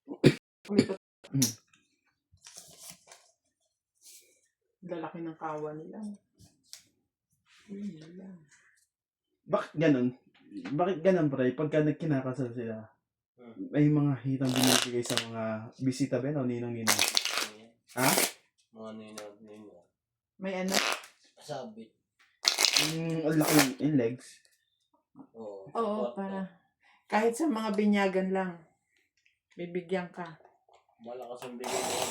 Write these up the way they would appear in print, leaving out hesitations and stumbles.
Umitot. Lalaki ng kawa nila. Bakit ganun? Bakit ganun, pre? Pagka nagkinakasal sila, may mga hitang binibigay sa mga bisita ba o ninong-ninong? Ha? Mga ninong. May ano? Sabit. Ang laki yung legs. Oo, para. Kahit sa mga binyagan lang, bibigyan ka. Malakas ang bigay mo.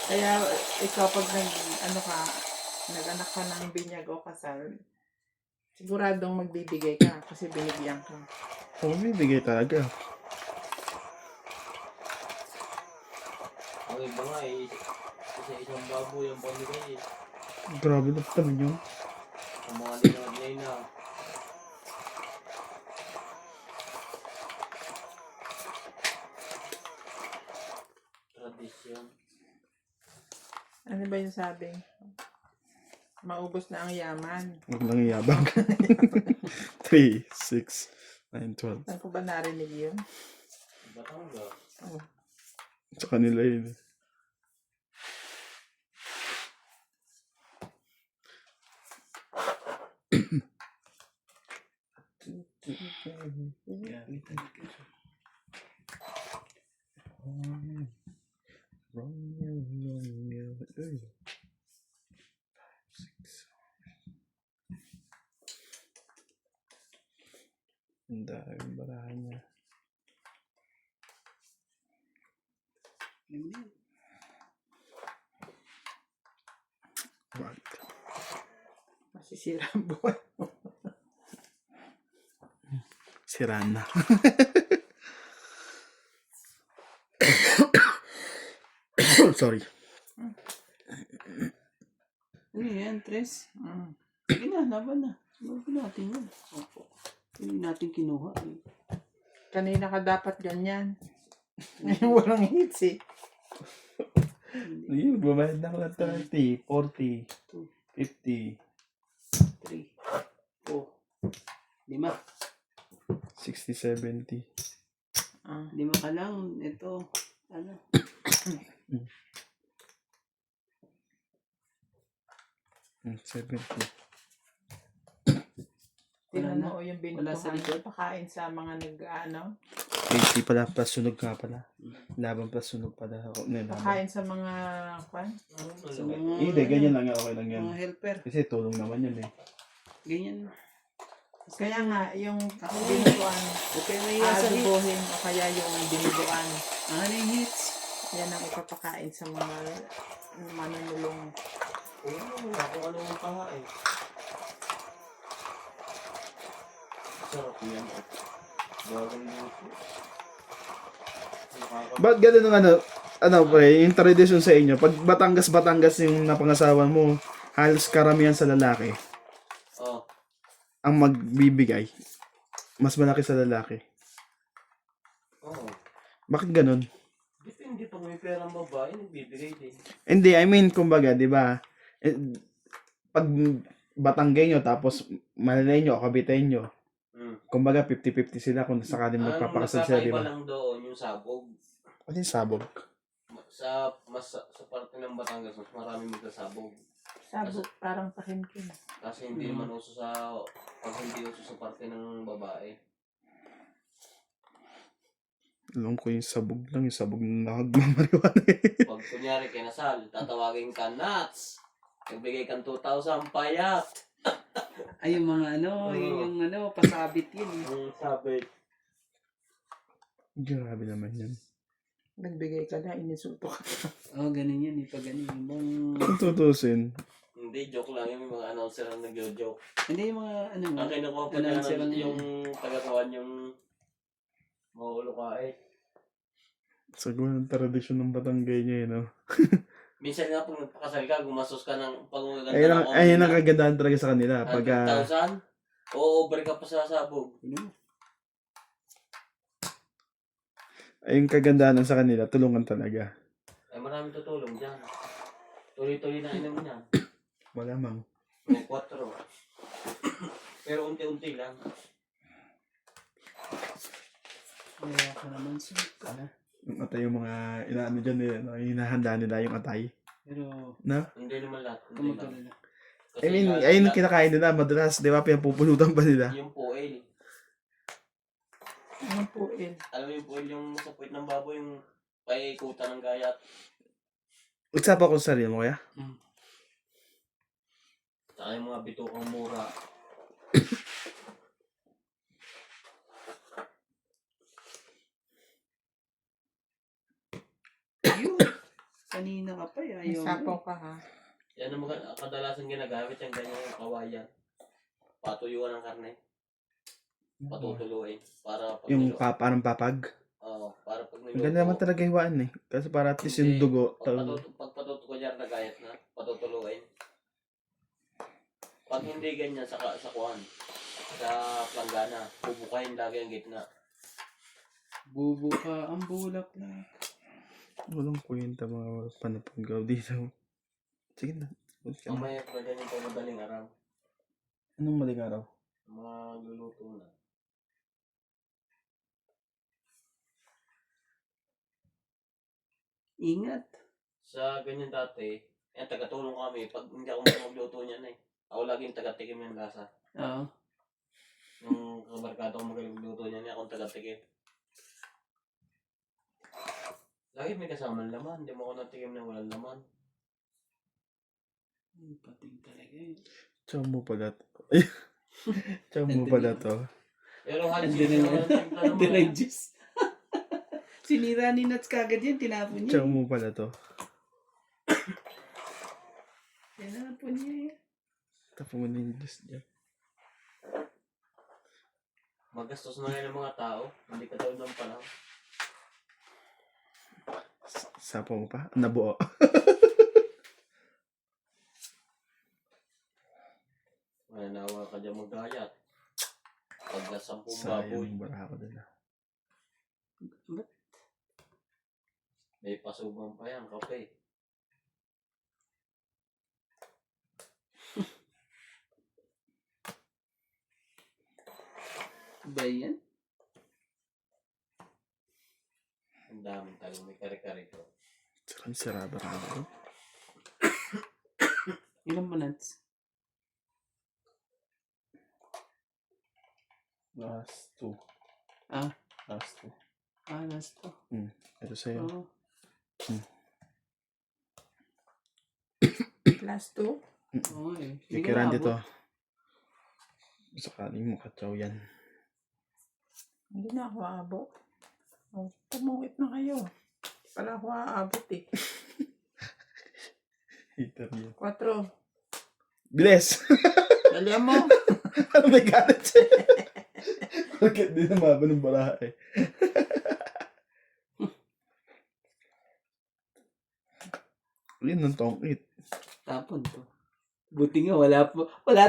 Kaya ikaw pag nag-anak ka ng binyag o kasal, siguradong magbibigay ka kasi binigyan ka. Oo, bibigay talaga. Ang iba nga isa-isang baboy ang pamigay eh. Grabe na naman yun. Ang mga ninang. Tradisyon. Ano ba yung sabi? Maubos na ang yaman. Huwag nang iyabang. 3, 6, 9, 12. Saan ko ba narinig yun? Batangas. Oh. Sa kanila yun. Ang daming barahan niya. Wag. Masisira ang buhay. Sira na. Sorry. Ano yan, Tres? Sige na, laban na. Laban natin yan. Opo. Hindi natin kinuha eh. Kanina ka dapat ganyan. Ngayon walang hits eh. Ayun, bumayad na ako ng 30, 40, 50, 3, 4, 5. 60, 70. 5 ka lang. Ito, ano? Mm, 70. Tingnan na. mo yung Wala sa binutuhan. likod. Pakain sa mga nag-ano. 80 pala, plus sunog nga pala. Laban plus sunog pala. Pakain sa mga kwan. Sa mga, Hindi, ganyan lang yan. Okay lang yan. mga helper. Kasi tulong naman yun eh. Ganyan. Kaya nga, yung binutuan, Okay na yan sa hits. aalibuhin o kaya yung binutuan. Ano yung hits? Yan ang ipapakain sa mga manunulong. Kung ano yung kahain. Sarap yan. Bagong luto. Ba't ganun ang pre, yung tradisyon sa inyo, pag Batangas yung napangasawa mo, halos karamihan sa lalaki, Oh. ang magbibigay, mas malaki sa lalaki. Oo. Bakit ganun? Depende pag may perang babae, nagbibigay din. Hindi, I mean, kumbaga, di ba, pag Batanggenyo, tapos Malalenyo o Caviteño, kumbaga 50-50 sila kung sakaling magpapakasal sila, di Ang ba? nagkakaiba lang doon yung sabog. Ano yung sabog? Sa parte ng Batangas, mas maraming magkasabog. Sabog, parang pakimkim. Kasi hindi naman uso pag hindi uso sa parte ng babae. Alam ko yung sabog lang, yung sabog na nakagmamariwan eh. Pag kunyari kinasal, tatawagin ka, Nuts! Nagbigay kang 2,000 payat! Ay, yung mga ano, yung ano, pasabit yun eh. Ang sabi. Grabe naman yan. Nagbigay ka na, inisulto ka. Oo, ganun yan eh. Pag ganun, yung bang... Kung tutusin, Hindi, joke lang yung mga announcer ang nag-joke. Hindi yung mga ano mo. Ang kinukuha pa Announcer niya ang- yung tagakuhan yung mahulo ka eh. siguro ang tradisyon ng Batanggenyo eh, no? Minsan nga pag nagpakasal ka, gumastos ka ng pangungaganda Ayun ang kagandahan talaga sa kanila. Pag, 100,000, o-over ka pa sa sabog. ayun kagandahan sa kanila, tulungan talaga. Ay maraming tutulong dyan. Tuloy-tuloy na inom niya. Malamang. May 4. Pero unti-unti lang. Kaya ka naman sweet ka na. Yung atay yung mga inaano dyan eh, no? Yung hinahanda nila yung atay. Pero, No? Hindi naman lahat. Hindi lang. kamagkala na. Kasi I mean, lahat- ayun yung lahat- kinakain nila, madalas, di ba, pinapupulutan pa nila. Yung puel. Ano po eh. Alam mo yung puel, yung sa puwit ng baboy, yung paikutan ng gayat. Utsapa ko sa sarili mo, kaya? Saka yung mga bitukang mura. Yun. Kanina ka pa, May ayaw sapaw mo. ka ha. Yan ang mga kadalasan ginagamit yung ganyang kawayan. Patuyuan ng karne. Patutuluin. Para pag Yung nilo- parang papag. Oo, para pag Ang ganda naman talaga hiwaan eh. Kasi para at least yung dugo. Pag patutukunyar na gayat na, patutuluin. Pag hindi ganyan sa kuhan, sa planggana, bubukayin lagi ang gitna. Bubo ka, ang bulak na. Walang kwenta mga panapagaw dito. Sige na. Mamaya pa ganyan pa madaling araw. Anong maling araw? Magluluto na. Ingat. Sa ganyan dati, yan, tagatulong kami. Pag hindi ako magluto niyan eh. Ako laging tagatikim yung lasa. Oo. Nung kabarkada ko magaling magluto niyan, akong tagatikim. Lagi may kasamang laman. Hindi mo ako natikim na walang laman. Pating talaga yun. Tsaka mo pala to. Tsaka mo pala to. Pero halos Hindi yung naman. timpla Hindi naman. like juice. Sinira ni Nuts kagad yan, tinapon niya. Tsaka mo pala to. Tinapon niya yan. Tapos mo na yung juice dyan. Magastos na ngayon ng mga tao. Hindi ka daw ng panahon. Sapa mo pa? Nabuo. Mananawa ka dyan magdayat. Pagka 10 baboy, Sayang bara ako dun ah. Ba't may pasuban pa yan, kape. ba yan? Ang daming talong, may kare-kare ko. Sarang saraba na ako. Ilan ba Nuts? Last two. Ah? Last two. Last to. Ito sa'yo. Oo. Last two. Oo eh. Yung kiran dito. Sakaling mo katsaw yan. Hindi na ako aabot. Oh, tumungit na kayo. Hindi pala ako aabot eh. Hater yun. 4. Bilis! Dalihan mo. Ano may galit siya? Bakit di namaba ng baraha eh? Yun ang tongkit. Tapon to. Buti nga wala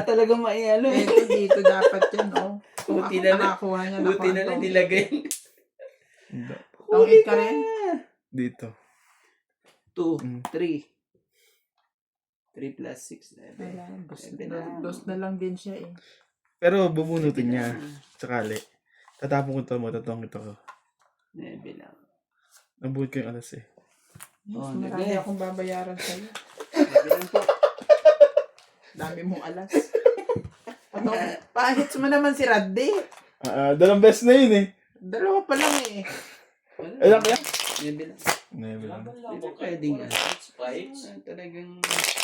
talagang maiano eh. Ito dito dapat yan oh. Kung Buti ako na lang. nakakuha niya Buti na lang nilagay. Tongit ka rin? Dito. 2, 3. 3 plus 6, 11. Wala, Ebe na. dos na lang din siya eh. Pero bubunutin niya. Sakali. Tatapon ko ito mo, tatong ito ko. 9 lang. Nabuhat ko yung alas eh. Mas Oh, marami nagay. akong babayaran sa'yo. 9 lang po. Dami mong alas. Ano, pahits mo naman si Raddy. Dalawang beses na yun eh. Dalawa pa lang eh. Ilan kaya? 9 lang. Laban lang. Ito pwedeng Spice. talagang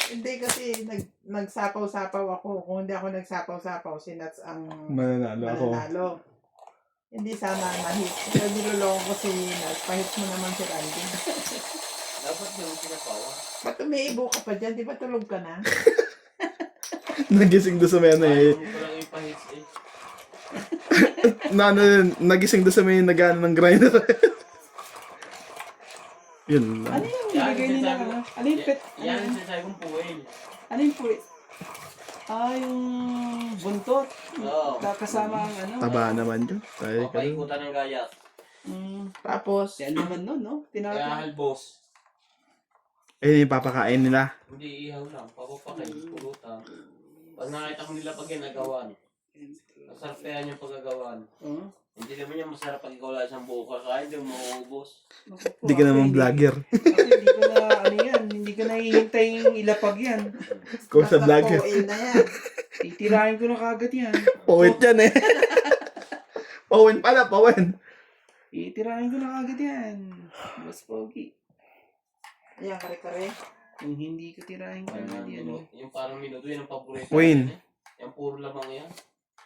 Hindi kasi nagsapaw-sapaw ako. Kung hindi ako nagsapaw-sapaw, si Nats ang Mananalo ako. mananalo. Hindi sana mahit. Kaya niloloko ko si Nats. Pahit mo naman si Randy. Dapat yung sinapawa. Ba't umiibo ka pa dyan? Di ba tulog ka na? Nagising doon sa may ano eh. Ayaw mo palang ipahits eh. Nagising doon sa may nagano ng grinder. Yun lang. ano yung nilagay nila? Ano yung pet? Yan ang sinasabi kong puwel. Ano yung puwit? Yung buntot. Oo. Kasama ang ano. Taba naman yun. Tayo O, ka lang. paikutan ng gayat. Tapos, Yan naman nun, no? Kaya Tinapon. halbos. Eh, yung papakain nila. Hindi ihaw lang. Papapakain. Pulutan. Pag nakita ko nila pag ginagawan. Masarap kaya yung paggagawaan. Oo. Hindi naman yung masarap pag ikaw lang isang buo ka. Kaya hindi mo mauubos. Naku po, Hindi ka ako naman hindi- vlogger. Ako hindi ko na, ano yan, hindi ko nahihintay yung ilapag yan. Kung sa vlogger. Nasa foil na yan. Titirahin ko na kagad yan. Pawin yan eh. Pawin pala, pawin. Titirahin ko na kagad yan. Mas pogi. Ayan, kare-kare. Kung hindi ko tirahin ko Ayun, na yan. yung parang minuto, yan ang paborito. Win. natin, eh. Yung puro lamang yan.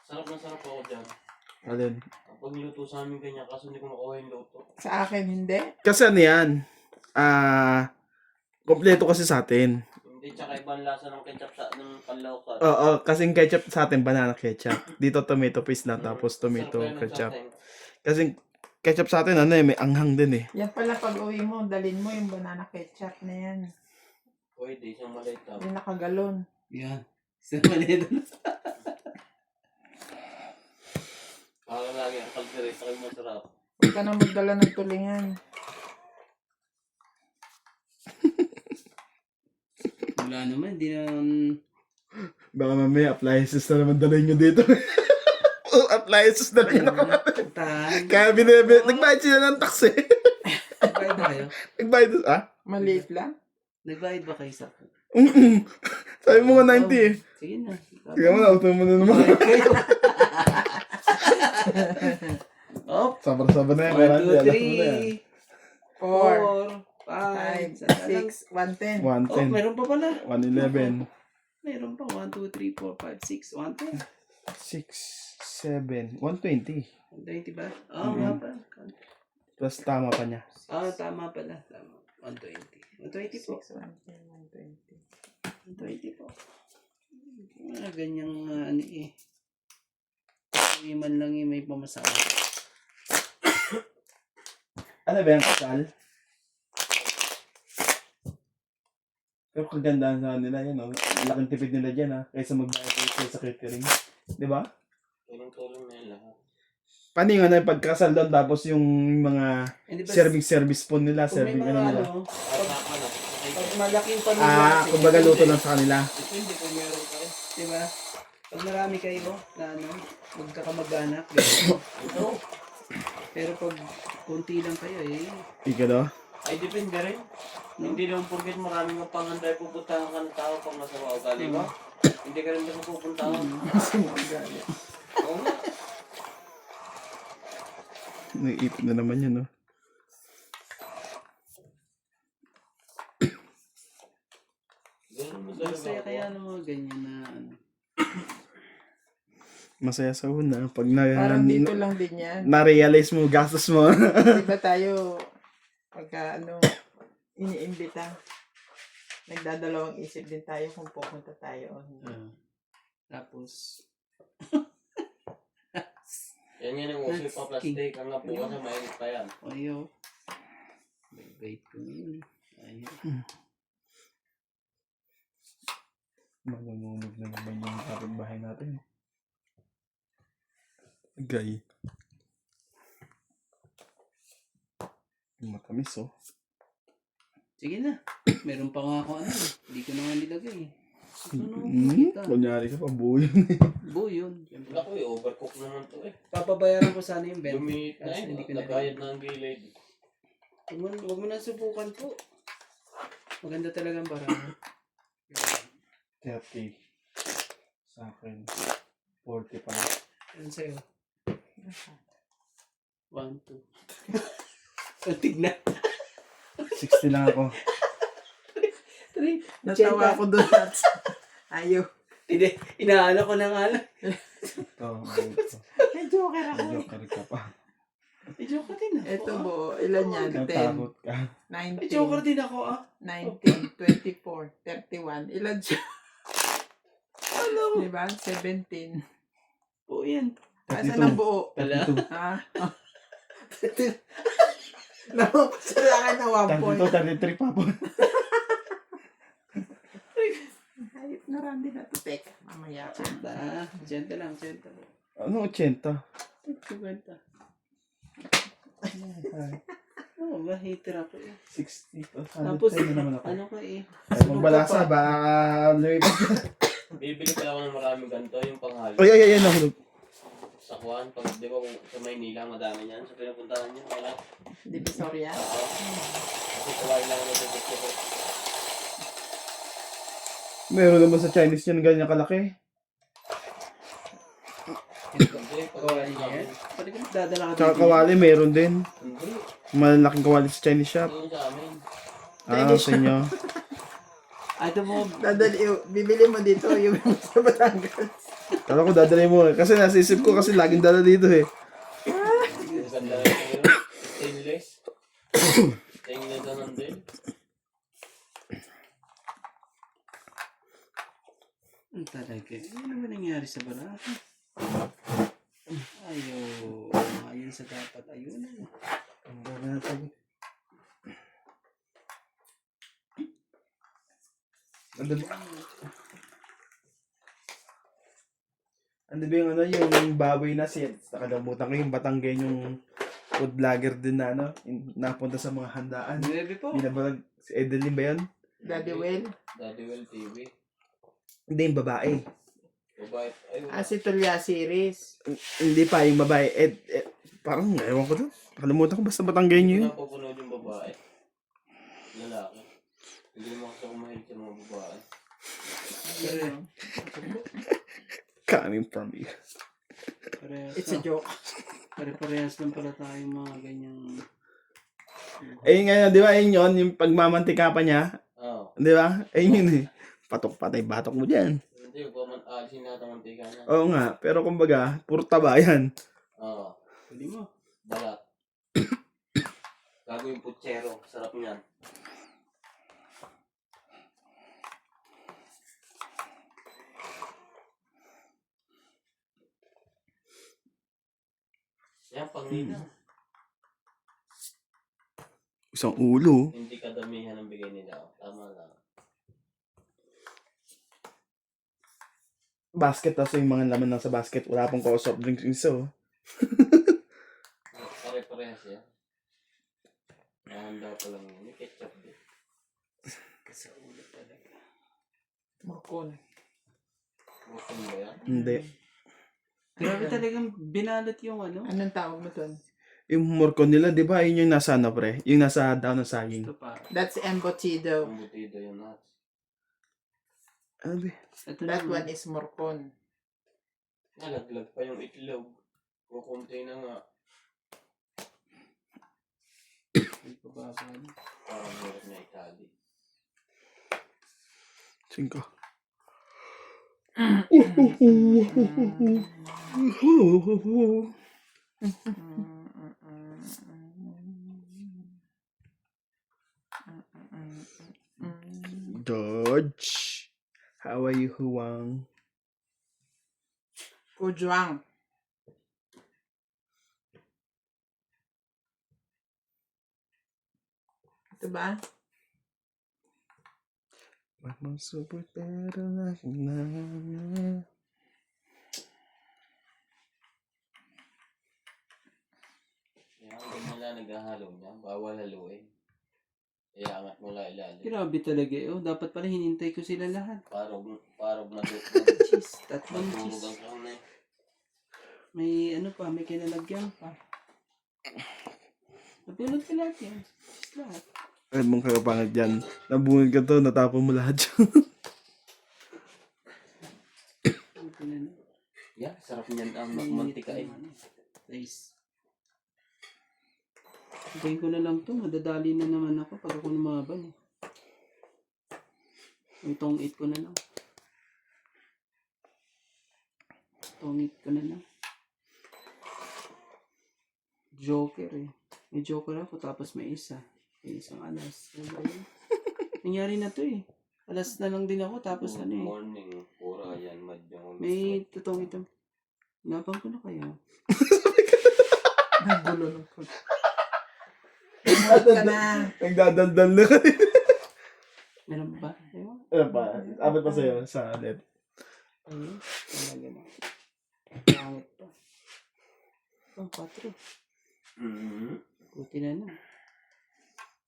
Sarap na sarap ako dyan. Alin? Pag niluto sa amin ganyan, kaso hindi ko makuha yung luto. Sa akin, hindi. Kasi ano yan? Kompleto kasi sa atin. Hindi, tsaka ibang lasa ng ketchup sa ng panlaukan. Oo, kasing ketchup sa atin, banana ketchup. Dito tomato paste lang, tapos tomato Sarap kaya ng ketchup. sa atin. Kasi ketchup sa atin, ano eh, may anghang din eh. Yan pala pag uwi mo, dalin mo yung banana ketchup na yan. Pwede, isang maliit lang. Yung nakagalon. Yan. Sa manila. Para lagi ang kaldereta kayo masarap. Huwag ka na magdala ng tulingan. Wala naman, di naman. Baka mamaya, appliances na naman dalhin nyo dito. Appliances na rin ako. Tahan. Kaya nagbayad sila ng tax eh. Nagbayad ba kayo? Nagbayad, Maliit lang. Nagbayad ba kayo sa akin? Sabi mo nga 90 eh. Sige na. Sige mo na, auto mo na naman. Nagbayad kayo. Oh, Sabar-sabar na yan. 1, 2, alam mo na yan. 4, 4, 5, 5, 6, 110. 110, meron pa pala. 111, Meron pa. 1, 2, 3, 4, 5, 6, 110. 6, 7, 120. 120 ba? Oo, nga pa. Plus tama pa niya. Tama pala. Tama. 120. 120 po. 6, 110, 120. 120 po. Mga ganyang ano eh. Hindi man lang may pamasahe. Ano ba yan, kasal? Pero kagandahan sa nila yan, no? Laking tipid nila dyan, ha? Kaysa magbayad kayo sa catering. Di ba? Tulong-tulong na yan lahat. Paano yung ano, pagkasal doon, tapos yung mga Hindi ba? serving po nila, Kung may serving mga ano nila. ano, Pag pag malaking pamilya kasi, Kumbaga luto lang sa kanila. depende kung meron kayo. diba? Pag marami kayo na ano, magkakamag-anak, gano'n. Pero pag konti lang kayo eh, Ika do? Ay, depende rin. Hindi naman porket maraming mga panganday pupuntahan ka ng tao pag nasa ugali ba? Hindi ka rin basta pupuntahan. Oo nga. Naiipit na naman yun, no? Ganun mo masaya kaya ng mga ganyan na ano. Masaya sa una. Pag Parang dito lang din yan. na-realize mo, gastos mo. Diba tayo, pagka iniimbita, nagdadalawang isip din tayo kung pupunta tayo o hindi. Tapos, Yan yan ang uso pa plastic. Ang nga bukas na mainit pa yan. ayo. Bait ko yun. Ayun. Malumunog na naman yung kapitbahay natin. Gay. Matamis, oh. Sige na. Meron pa nga ako ano. Hindi ko na nga nilagay. Ano makita? Kunyari ka pa, buo yun. Buo yun. Siyempre. Naku eh, overcook naman to eh. Papabayaran ko sana yung 20. Lumit na Kasi eh. hindi ko na Nagayad na ang gilid. Huwag mo na subukan po. Maganda talagang barang. 30. Sa akin. 40 pa. Ano sa'yo? 1, 2. Tignan. 60 lang ako. 3. Natawa ako doon. Ayaw. Hindi. Inaano ko na nga lang. Ito, ito. Ay, joker ako. Joker ka pa. I-joker din ako. Ito bo, ilan yan? 10, Natakot ka. I-joker 19, din ako ah. 19, 24, 31. Ilan siya? Ano? Diba? 17. Po yan. Asan ang buo? Wala. 32. Ha? Napapasa lang ka na 1 point. 33 pa po. Hayop na rin din na to. Teka, mamaya ka. Senta lang, senta lang. Ano 80? 50. Oo, mahiter ako eh. 60. Tapos, na naman ako. ano ka eh. Ay, magbalasa, baka lumipat. Bibili pala ako ng maraming ganito, yung panghalo. Ay, nahulog. Kuhan, pag di ba kung sa Maynila, madami niyan. Sa pinupuntahan niyo, wala. Divisoria. Oo. Kasi kawai lang na dito ko. Meron naman sa Chinese yan ganyan kalaki. Hindi, pag Kawali niya yan. Pwede ka magdadala ka Tsaka dito. kawali, meron din. Hindi, Malalaking kawali sa Chinese shop. doon sa amin. Sa inyo. Ay, ito mo. Bibili mo dito yung sa Batangas. Kala ko dadalhin mo eh. Kasi nasa isip ko kasi laging dala dito eh. Ang ganda rin yun. Stainless. Stainless na nandun. Ang talaga. Ano ba nangyari sa barata? Ayaw. Ayun sa dapat. Ayun. Ang barata. Ano ba yung yung baboy na siya? Nakalimutan ko yung Batanggen yung food vlogger din na napunta sa mga handaan. Bebe po. Binabalag, si Edeline ba yun? Daddy Will. Daddy Well TV. Hindi, yung babae. Babae. Ay, Si Tulya series. Hindi pa, yung babae. Parang, ewan ko doon. Nakalimutan ko, basta Batanggen hindi yun. ko napupunod yung babae. Lalaki. Hindi mo kasi kumahilig sa mga babae. Coming from you. It's a joke. Pare-parehas lang pala tayo mga ganyang... Eh, ngayon, di ba, ayun yun, yung pagmamantika pa niya. Oo. Di ba? Ayun yun eh. Patok patay batok mo dyan. Hindi ko pa alisin natin ang mantika niya. Oo nga, pero kumbaga, puro taba yan. Oo. Pwede mo. Balat. Gago yung putsero. Sarap niyan. Yan, pangina. Isang ulo. Hindi kadamihan ang bigay nila. Tama lang. Basket, tapos yung mga laman nasa basket, wala pong soft drinks iso. Pare-parehas yan. Nahanda pa lang yun. May ketchup din. Sa ulo talaga. Makon. Bukon ba yan? Hindi. Grabe talagang binalot yung ano. Anong tawag mo dun? Yung morcon nila, di ba, yun yung nasa ano pre? Yung nasa down ng saging. Ito pa. That's embutido. Ang butido yung nuts. Ano ba? Ito That naman. one is morcon. Nalaglag pa yung itlog. Kukunti na nga. Ay, pababa na. Parang meron na Itali. 5. Dodge. How are you, Huang? Pujuang. Ito ba? Vamos super pero na. Yan, ganyan lang naghahalo niya. Bawal haluin. Iangat mo lang ilalim. Grabe talaga eh. Oh, dapat pala hinintay ko sila lahat. Parang Cheese. Tatlong madurog cheese. ang kamay. May ano pa, may kinalagyan pa. Napulot ka lahat yan. Cheese lahat. Ay, mong kakapangat dyan. Nabungad ka to, natapon mo lahat dyan. Ito na na. Yeah, sarap niyan ang Mainit magmantikain. yung ano. Nice. Hintayin ko na lang to. Madadali na naman ako pag ako lumaban eh. Itong 8 ko na lang. Itong 8 ko na lang. Joker eh. May joker ako tapos may isa. May isang alas. Ano ba yun? Nangyari na to eh. Alas na lang din ako tapos Good ano eh. morning. Pura yan. Madyang May totoong ito. Nabang ko na kaya. Ang gulo ng food. Ka na. Nagdadaldal na kayo. Meron ba? Ewan. Ano pa? Abot pa sa'yo sa net. Ayun. Talaga na. Pangit pa. Oh, 4. Mm-hmm. Buti na na.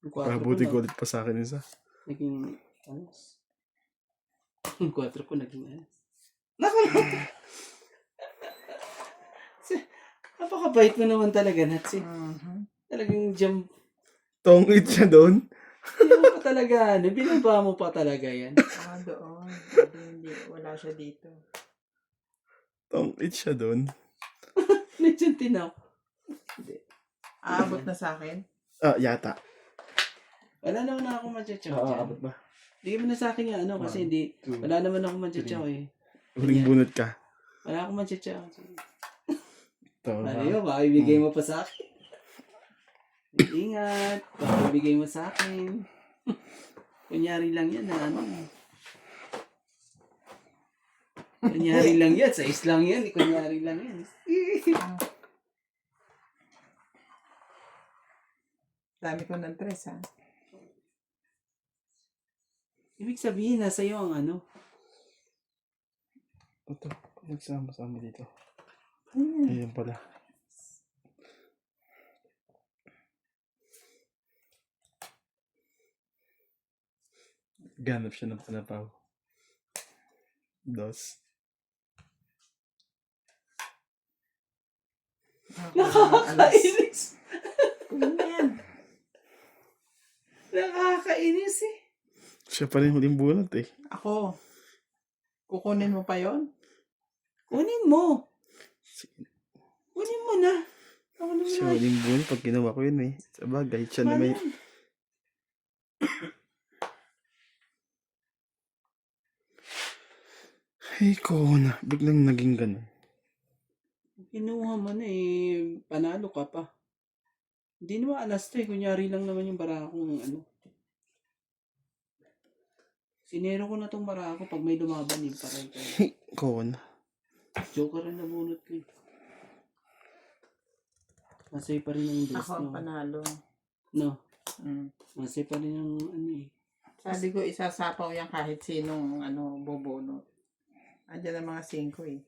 Yung 4 Buti ko ko ulit pa sa akin isa. naging alas. Yung 4 ko naging alas. Napakabait mo naman talaga, Nats. Eh. Mhm. Talagang jam. Tongit siya doon. Hindi mo pa talaga, binaba mo pa talaga yan. Doon. Hindi, wala siya dito. Tongit siya doon. Medyo tinaw. Aabot na sa akin? Yata. Wala naman ako madyachaw dyan. abot ba? Hindi mo na sa akin yung ano, kasi hindi, wala naman ako madyachaw eh. Huling bunot ka. Wala akong madyachaw. Ito. Ano yun, baka ibigay mo pa sa akin. Ingat, baka ibigay mo sa akin. Kunyari lang yan, ano. Kunyari lang yan, size lang yan, kunyari lang yan. Dami ko ng tres, ha? Ibig sabihin, nasa iyo ang ano. Ito. Nagsama-sama dito. Ayan. Ayan pala. Ganap siya ng panapaw. Dos. Nakakainis. Ayan. Nakakainis eh. Siya pa rin huling bunot eh. Ako. Kukunin mo pa yon? Kunin mo. Kunin mo na. Ako naman Siya ay. huling bunot pag ginawa ko yun eh. Sa bagay, siya na may... Ay, ko na. Biglang naging ganun. Kinuha mo na eh. Panalo ka pa. Hindi naman alas 3. Kunyari lang naman yung barakong ano. Sinero ko na tong barako pag may lumaban yung paray ko. Ko na. Joker ang nabunot ko eh. Masay pa rin ang dos, Ako ang no? panalo. No. Mm. Masay pa rin ang ano eh. Sabi ko, isasapaw yan kahit sinong bubunot. Andiyan ang mga 5 eh.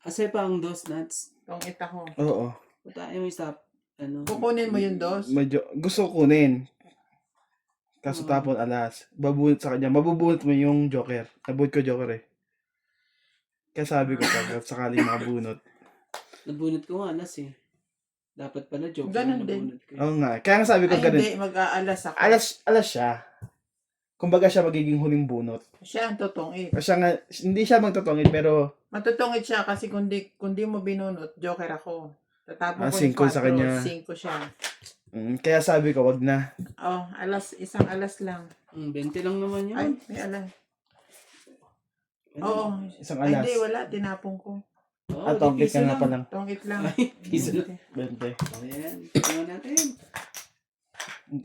Kasi pa ang dos nuts. Tongit ako. Oo. Putain mo isa. Ano? Kukunin mo yung dos? Medyo, gusto ko kunin. Kaso tapon alas. Babunot sa kanya. Mabubunot mo yung Joker. Nabunot ko Joker eh. Kaya sabi ko pag sakaling makabunot. Nabunot ko nga alas eh. Dapat pala joke. Ganun din. Nabunot ko. Oo nga. Kaya nga sabi ko Ay, ganun. hindi. Mag-aalas ako. Alas siya. Kumbaga siya magiging huling bunot. Siya ang tutungit. Kasi nga, hindi siya magtutungit pero Matutungit siya kasi kung di mo binunot, Joker ako. Tatapon ko yung 5 sa 4, kanya. 5 siya. kaya sabi ko wag na. Oh, isang alas lang. 20 lang naman yun. Ay, may alas. Ano? Oo. Isang Ay, alas. hindi, wala. Tinapon ko. Oo, At tongkit piso ka nga lang. pa lang. Tungit lang. Ay, piso lang. 20. Ayan. Tingnan natin.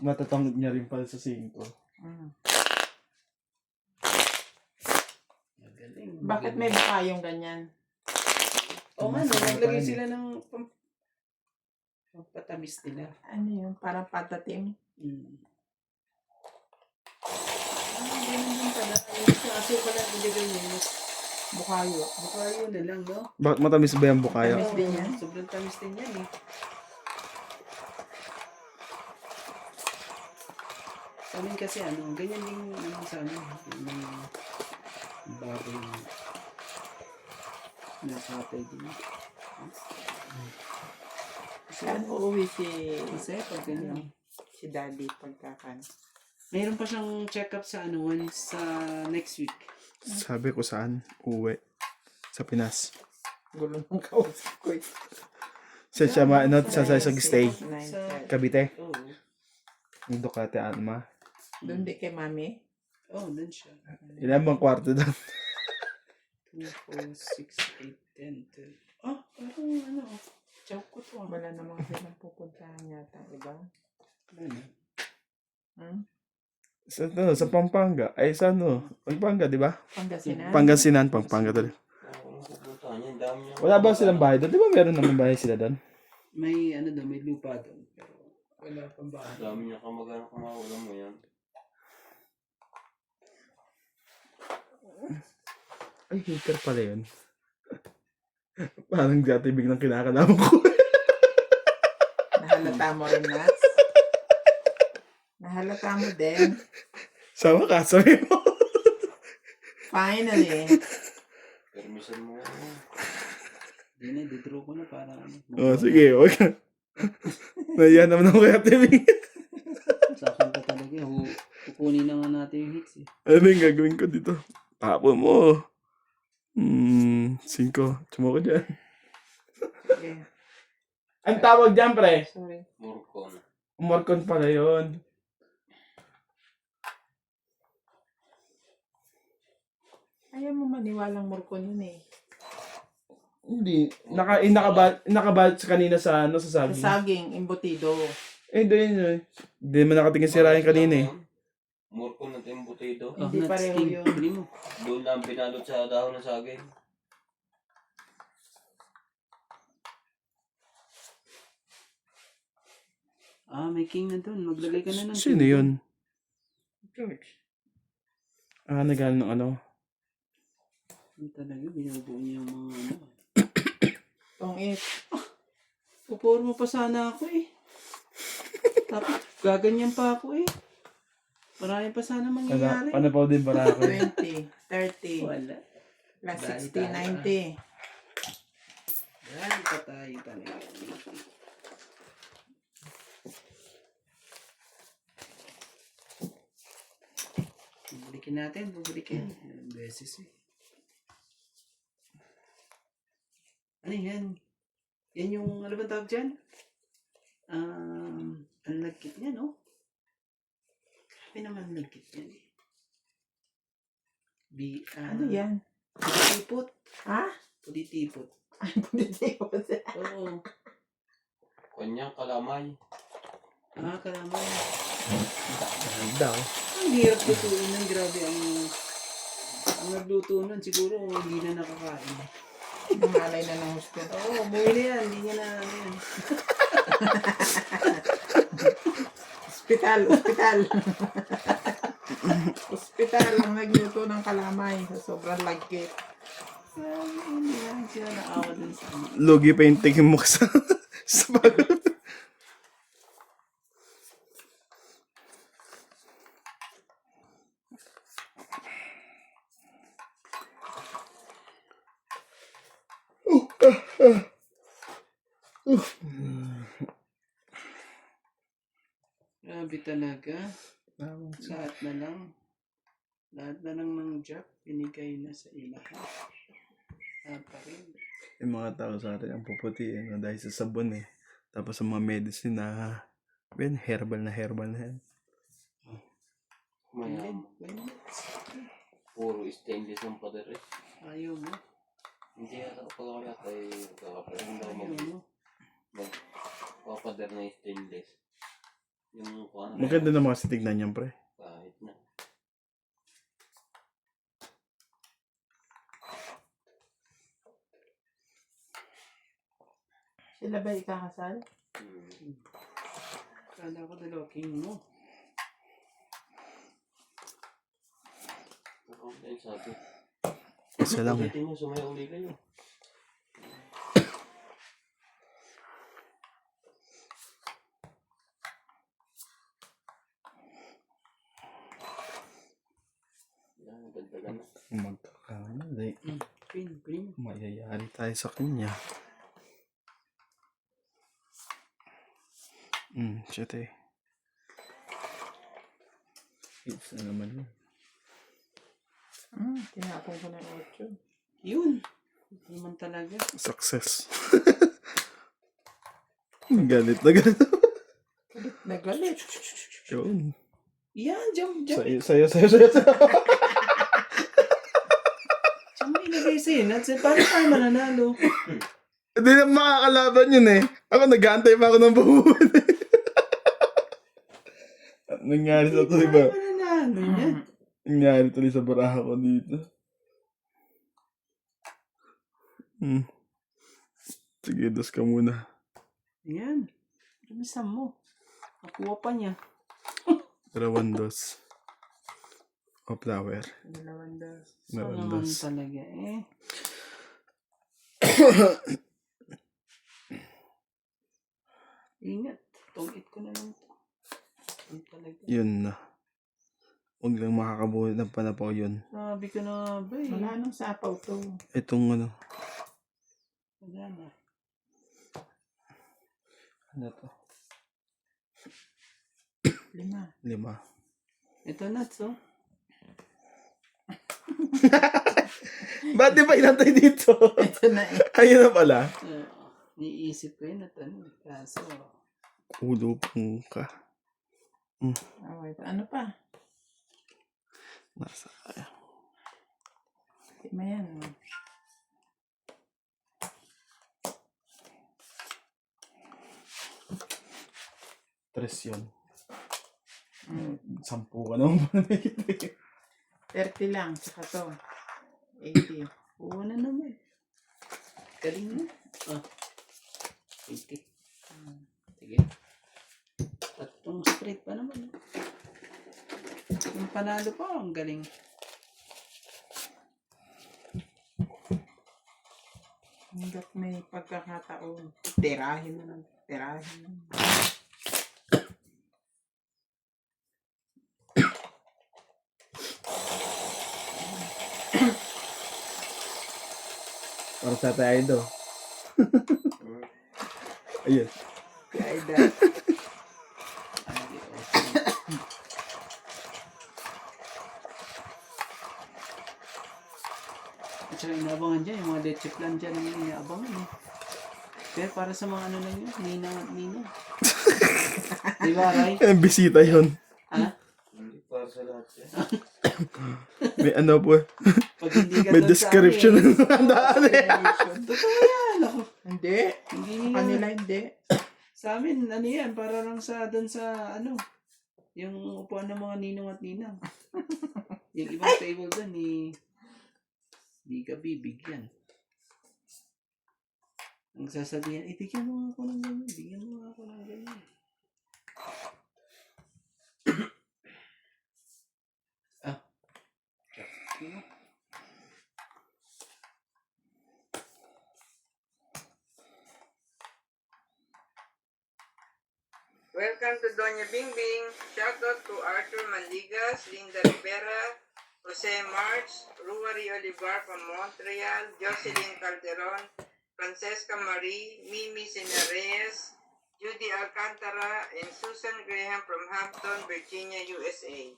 Matatongit niya rin pala sa 5. Mm. Magaling. Bakit may bukayong ganyan? Oo nga, no, naglagay sila ng patamis nila. Ano yun? Parang patatim. Ganun din pala. Yung aso pala nilagay niya. Mas Bukayo. bukayo na lang, no? Bakit matamis ba yung bukaya? Tamis din yan. Sobrang tamis din yan eh. Sa amin kasi ganyan din sa yung bagay na kapay din. Saan uuwi Kasi pag ganyan. si daddy pagkakan? Mayroon pa siyang check-up sa once sa next week. Sabi ko saan? Uwi. Sa Pinas. Gulo ng kausap ko eh. Sa siya sa stay. 9, 10. Cavite. Oo. Yung Ducati Alma. Doon di kay mami. Oh, dun siya. Ilan bang kwarto doon? 2, 4, 6, 8, 10, 12. Ah, parang chow ko to. Wala namang silang pupuntahan yata, iba? Ano? Hmm? Sa Pampanga. Ay, sa Pampanga, di ba? Pangasinan? Pangasinan, Pampanga doon. Ang pupuntahan niya, ang dami niya. Wala ba silang bahay doon? Di ba meron naman bahay sila doon? May may lupa doon. Pero wala pang Ang bahay. dami niya kamag-anak kung mawalan mo yan. Ay, hater pala yun. Parang dati biglang kinakalaman ko. Nahalata mo rin, Nats? Nahalata mo din. Sa wakas, sabi mo. Finally. Permission mo. Yun na, didraw ko na para ano. Oh, sige, wag ka. Nahiya naman ako kay Ate Bing. Sa akin ka talaga. Kukunin na nga natin yung hits eh. Ano yung gagawin ko dito? Tapon mo. 5. Tsuma ko dyan. Okay. Ang tawag dyan, pre? Sorry. Murkon. Morcon pala yun. Ayaw mo maniwalang murkon yun eh. Hindi. Nakabalot sa kanina sa ano, sa Sa saging. saging, imbutido. Hindi yun. Hindi man nakatingin si Ryan kanina eh. Murkon at embutido. Hindi nuts pareho king. yun. Kunin mo. Doon lang pinalot sa dahon ng saging. May king na doon. Maglagay ka na ng Sino king yun? George. Nagaling ng ano. doon. Talaga, binubuo niya yung mga ano. Tong-it. Pupuro mo pa sana ako eh. Tapos, gaganyan pa ako eh. Marami pa sana mangyayari. Paano pa din para ako eh. 20, 30, Wala. plus Dahil 60, tayo, 90. Yan pa tayo talaga. Bubulikin natin, bubulikin. Ilang beses eh. Ano yan? Yan yung, ano ba tawag dyan? Ang lagkit niya, no? Grabe naman ang lagkit niya eh. Ano yan? Putitipot. Ha? Putitipot. Ay, putitipot. Oo. Kanyang kalamay. Kalamay. Ganda oh. Ang hirap lutuin nun. Grabe ang nagluto nun. Siguro hindi na nakakain. Nangalay na ng gusto. Oo, umuwi na yan. Hindi niya na ano yan. Hospital, hospital. Hospital ang nagluto ng kalamay sa sobrang lagkit. Hindi na sila naawa dun sa ano. Logi pa yung tingin mo sa bago. Grabe talaga. Lahat na lang. Lahat na lang ng job binigay na sa ilahan. Pa rin. Yung mga tao sa atin ang puputi eh, no? Dahil sa sabon eh. Tapos sa mga medicine na herbal na yan. Mayaman. Puro stainless ang pader eh. Ayaw mo. Hindi ako pagkakat ay kakaparin daw Ayaw mo. magpapader na stainless. Yung kuha na Maganda naman kasi tignan yan, pre. kahit na. Sila ba ikakasal? Kala ko dalawa king mo. Ako din sabi. Isa lang eh. Pagdating nyo, sumayaw uli kayo. Yan, dagdagan na. Magkakamali. Queen. Mayayari tayo sa kanya. Shit eh. It's na naman yun. Tinapon ko ng 8. Yun. Ito naman talaga. Success. Galit na galit. Nagalit. Yun. Yan, jump. Sa'yo. Saan mo ilagay sa'yo? Paano tayo mananalo? Hindi na makakalaban yun eh. Ako nag-aantay pa ako ng buwan eh. Nangyari sa tuloy ba? Paano mananalo yan? Nangyari tuloy sa baraha ko dito. Sige, dos ka muna. Yan. Lumisan mo. Nakuha pa niya. Dalawang dos. O flower. Dalawang dos. So Dalawang naman dos. talaga eh. Ingat. Tungit ko na lang to. Yun talaga. Yun na. Huwag lang makakabuhay ng panapaw yun. Sabi ko na ba eh. Wala nang sapaw to. Itong ano. Wala na. Ano to? 5. 5. Ito nuts, oh. Ba't di ba inantay dito? Ito na eh. Ayun na pala. Niisip ko yun at ano. Kaso, Ulo pong ka. Oh, ito. Ano pa? Nasa. Di ba yan? Oh. Tres yun. Mm. 10 ka naman. 30 lang. Saka to. 80. oo na naman. Galing na. Ah. 80. Sige. Tatlong straight pa naman. Yung panalo pa, ang galing. Hanggat may pagkakataon. Tirahin mo lang. Tirahin mo. Para sa tayo do. Ayun. Kaya Ay, okay. At saka inaabangan dyan, yung mga leche plan dyan ang inaabangan eh. Pero para sa mga ano lang yun, ninang at ninong. Di ba, Ray? Ang bisita yun. Ha? Hindi para sa lahat yan. May ano po. Pag hindi ka May doon description sa amin, ng daan eh. totoo yan. Ako. Hindi. Hindi Sa nila. kanila hindi. Sa amin, ano yan, para lang sa, doon sa, ano, yung upuan ng mga ninong at ninang. Yung ibang table doon, di ka bibigyan. Ang sasabihan, bigyan mo ako ng ganyan, bigyan mo ako ng ganyan. Ah. Welcome to Doña Bing Bing. Shoutout to Arthur Mandigas, Linda Rivera, Jose March, Ruari Olivar from Montreal, Jocelyn Calderon, Francesca Marie, Mimi Sinares, Judy Alcantara, and Susan Graham from Hampton, Virginia, USA.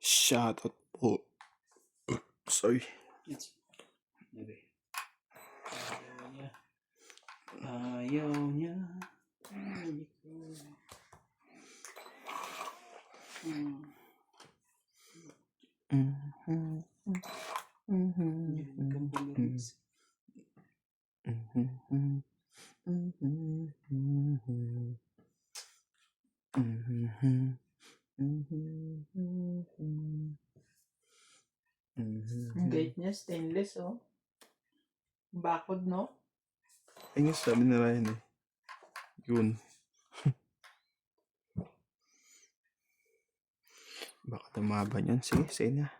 Shoutout po. Sorry. It's, okay. Ayaw niya. Ayaw niya. Ang gate niya, stainless, oh. Bakod, no? Ayun yung sabi na Ryan eh. Yun. Baka tumaban yan. Sige, say na.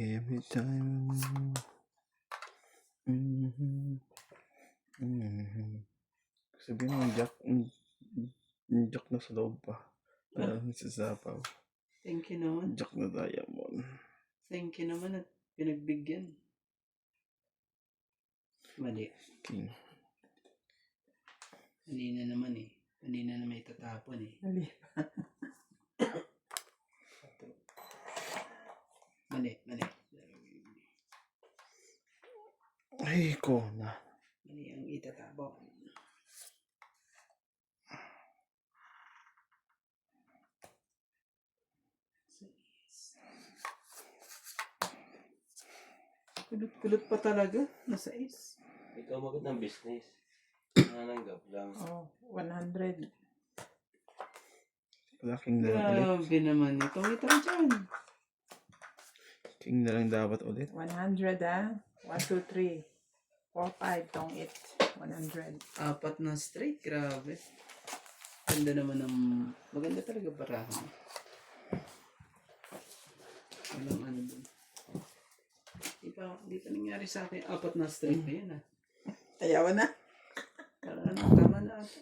Every time. Sabihin mo, Jack na sa loob pa. Nagsasapaw. Thank you naman. Jack na diamond. Thank you naman at pinagbigyan. Mali. King. Mali na naman eh. Mali na may tatapon eh. Mali. Mali, mali. Ay, ko na. Mali ang itatapon. Kulot-kulot pa talaga. Nasa is. Ikaw magandang business. Nananggap lang. Oh, 100. Wala, king na lang ulit. Grabe naman ito. Ito dyan. King na lang dapat ulit. 100, ah. 1, 2, 3. 4, 5, tong 8. 100. Apat na straight. Grabe. Ganda naman ng... Maganda talaga barahan. Walang ano dun. Di pa nangyari sa akin. Apat na straight na yun ah. Ayaw na. Parang ano, tama na ata.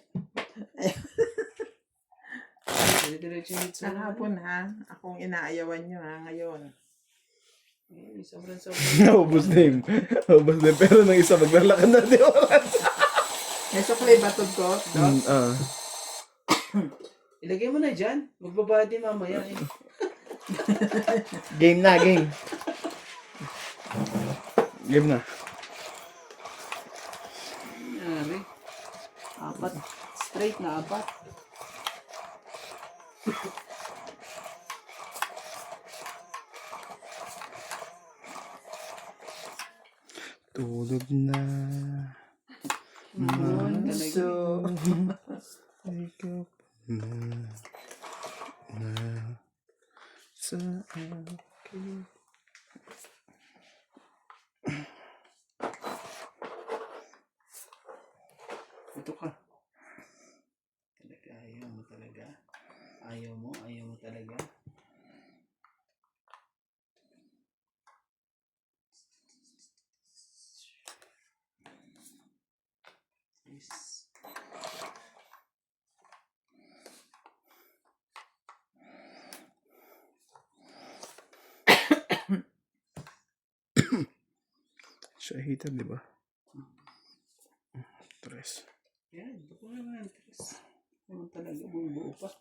Dire-diretso yung hits mo naman. Kahapon ha, akong inaayawan nyo ha, ngayon. Eh, sobrang. Naubos na yun. Naubos na yun. Pero nang isa, maglalakad na di oras. May suklay batog ko, Dok? Ilagay mo na dyan. Magbabadi mamaya eh. Game na, game. Game na. Nangyari. 4. Straight na 4. Tulog na. Manso. Ikaw na sa akin. Ito ka. Talaga, ayaw mo talaga. Ayaw mo talaga. Yes. Siya hitter, di ba? Tres. Yan, ito ko naman. Naman talaga, buo pa.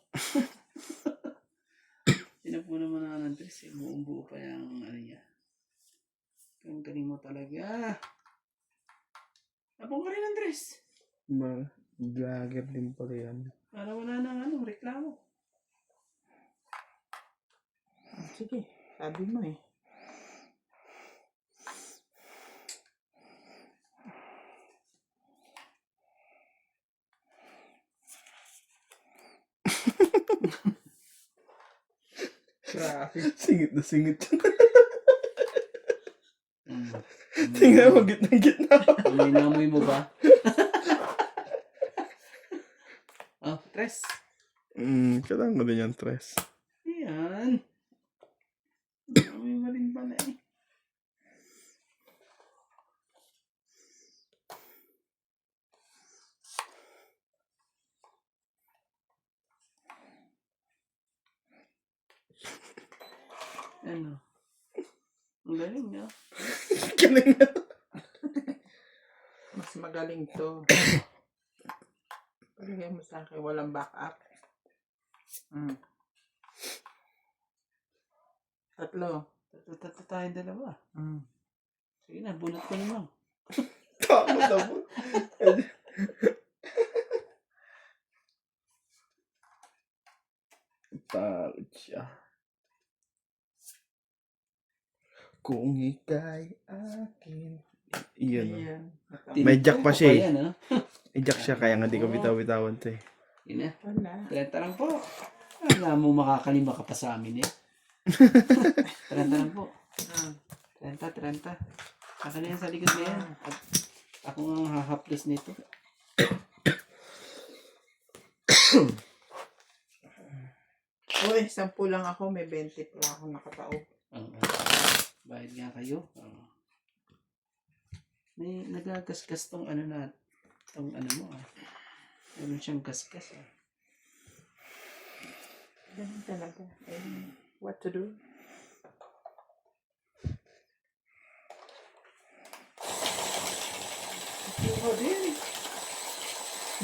Tinapo naman na ng tres, eh. Buo pa yung ano niya. Ang galing mo talaga. Napong ka rin ng tres. Vlogger din pala yan. Para wala nang reklamo. Sige, sabi mo eh. Grabe. Singit na singit. Tingnan mo, gitna-gitna. May namoy mo ba? Tres. Kailangan ko din yan, tres. Ayan. Namoy mo rin pala eh. Ano? Ang galing niya. Galing na. Mas magaling to. Palagay mo sa akin, walang backup. Tatlo. Tatlo tayo dalawa. Mm. Sige na, bunot ko na lang. Tapos na po. Takot siya. Kung ika'y akin. Iyan. Ayan. May jack pa siya eh. Ayan, ah. May jack siya, kaya nga di ko bitaw-bitawan to eh. Yun na. Wala. 30 lang po. Wala mo makakalima ka pa sa amin eh. 30 lang po. 30. Akin na yan sa likod na yan. At ako ang hahaplos nito. Uy, 10 lang ako, may 20 pa ako nakataob. Bayad nga kayo. May nagagasgas tong ano na, tong ano mo ah. Meron siyang gasgas ah. Ganun talaga. And what to do? Ako din.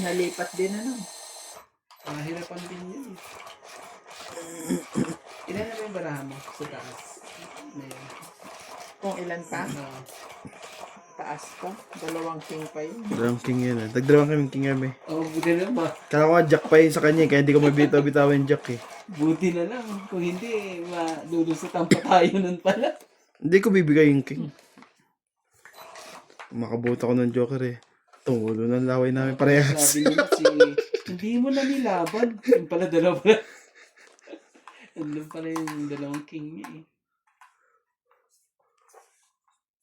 Nalipat din ano. Mahirapan din yun eh. Ilan na ba yung barahan mo sa taas? Ngayon. Kung ilan pa, Ah, taas pa. 2 king pa yun. Dalawang king yun eh. Dagdalawang kami king kami. buti na lang ba? Kala ko nga jack pa yun sa kanya eh, kaya hindi ko mabitaw-bitawan yung jack eh. Buti na lang. Kung hindi, madulusot pa tayo nun pala. Hindi ko bibigay yung king. Makabuta ko ng joker eh. Tumulo ng laway namin parehas. Sabi nila hindi mo na nilaban. Yung pala dalawa pala. Andun pala yung dalawang king niya eh.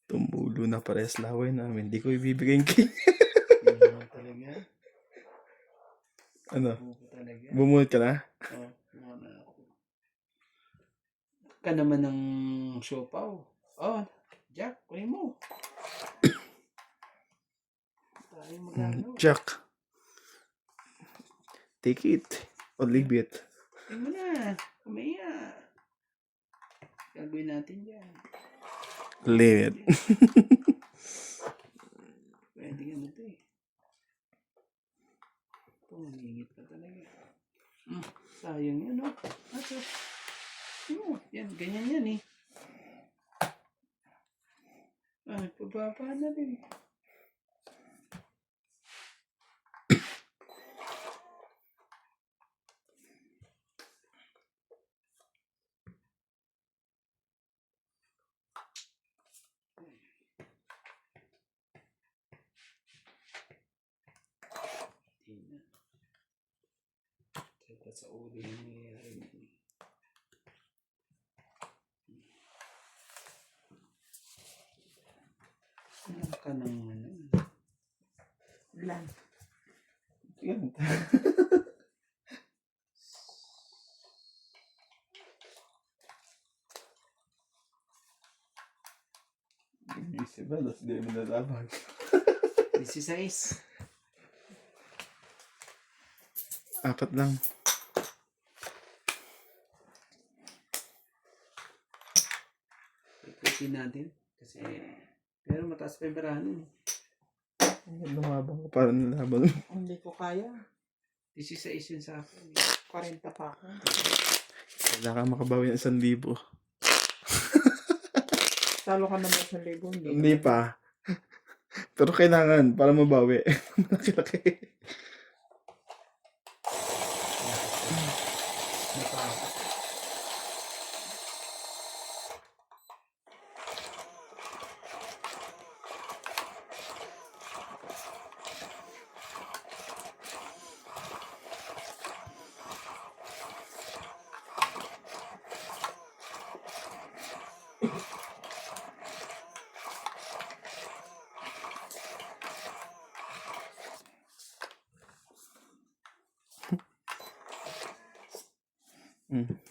Tumulo na parehas laway namin. Hindi ko ibibigay yung king. Ano talaga? Ano? Buko talaga. Bumuhat ka na? Oh, na ako. Ka naman ng siopaw. Oh, Jack, kunin mo. Tayo magano. Jack. Take it. Or leave it. Tingnan mo na. Kumaya. Gagawin natin dyan. Limit. Pwede ka na ito eh. Ito, malingit pa talaga. Sayang yan, no? Aso. Yan, ganyan yan eh. Pababa na rin. Tingnan. Ito sa ulo yung nangyayari niyan eh. Ano ka nang ano? Blan. Yan. Busy ba? Tapos di mo nalaban. 16. Apat lang. Ikutin natin. Kasi, pero mataas pa yung barahan eh. Lumabang ko para nalaban. Hindi ko kaya. 16 yun sa akin. 40 pa ako. Kailangan makabawi ng 1,000. Talo ka naman sa libo. Hindi pa. Pero kailangan para mabawi. Malaki-laki.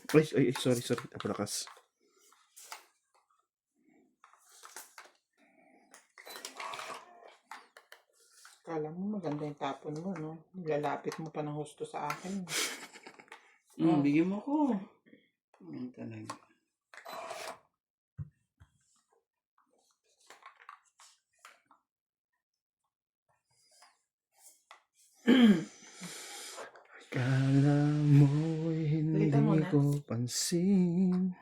Ay, sorry. Napalakas. Kala mo maganda yung tapon mo, no? Nilalapit mo pa ng husto sa akin. Bigyan mo ko. Yan talaga. Kala mo'y hindi Balita mo na. ko pansin.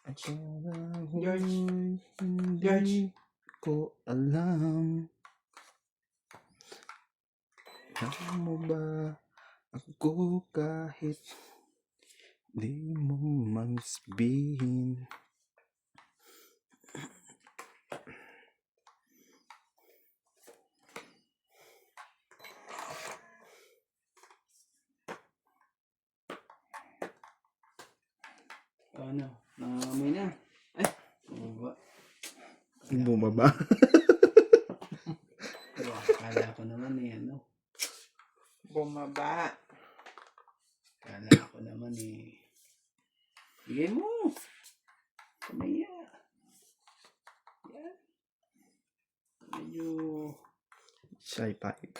Akala ko'y George. hindi George. ko alam. Alam mo ba ako kahit di mo man sabihin. Ano? Nangangamoy na. Ay! Bumaba. Bumaba. Kaya, kala ko naman eh, ano? Bumaba. Kala ko naman eh. Bigay mo! Kamaya. Yan. Medyo... Shy type.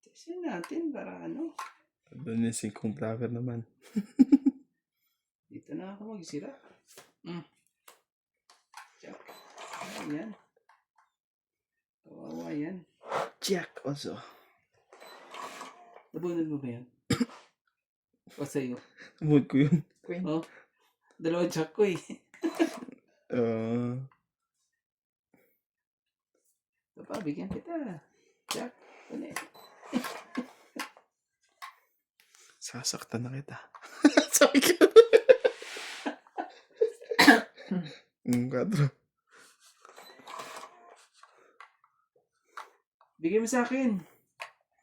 Testin natin para ano. Doon yung 5 flower naman. Dito na ako magsira. Check. Ayan. Kawawa yan. Jack also. Nabunod mo ba yan? O sa'yo? Mood ko yun. Queen. Oh, dalawang check ko eh. Ito pa, bigyan kita. Jack, kunin. Sasaktan na kita. Sabi ka. 4. Bigyan mo sa akin.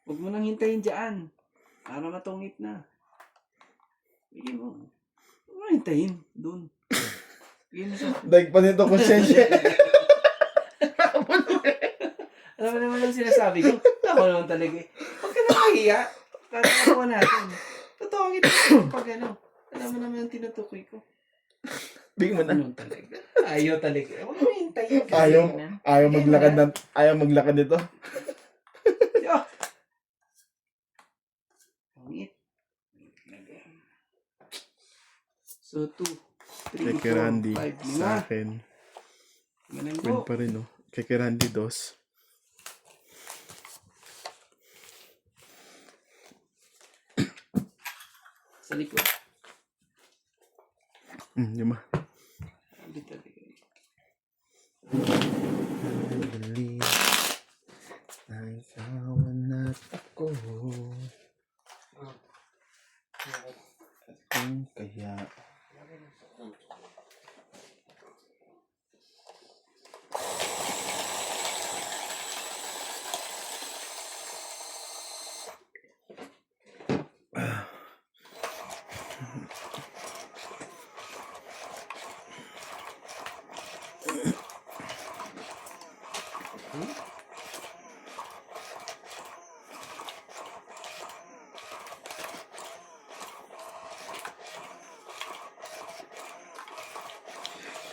Huwag mo nang hintayin dyan. Para matungit na. Bigyan mo. Huwag mo nang hintayin. Doon. Bigyan mo sa akin. Daig pa nito konsensya. Alam mo naman ang sinasabi ko. Ako naman talaga eh. Huwag ka na mahiya. Tatatawa natin. Totoo ito. Pag ano. Alam mo naman ang tinutukoy ko. Bigyan mo na. Ano talaga? Ayaw talaga. Huwag mo hintayin. Ayaw maglakad nito. Oh, So, 2, 3, Kay Randy, 4, 5, sa akin. Galing Win po. pa rin, oh. Kay Randy, 2. Sa likod. 5. Dito, dito. Believe na ikaw at ako. At kung kaya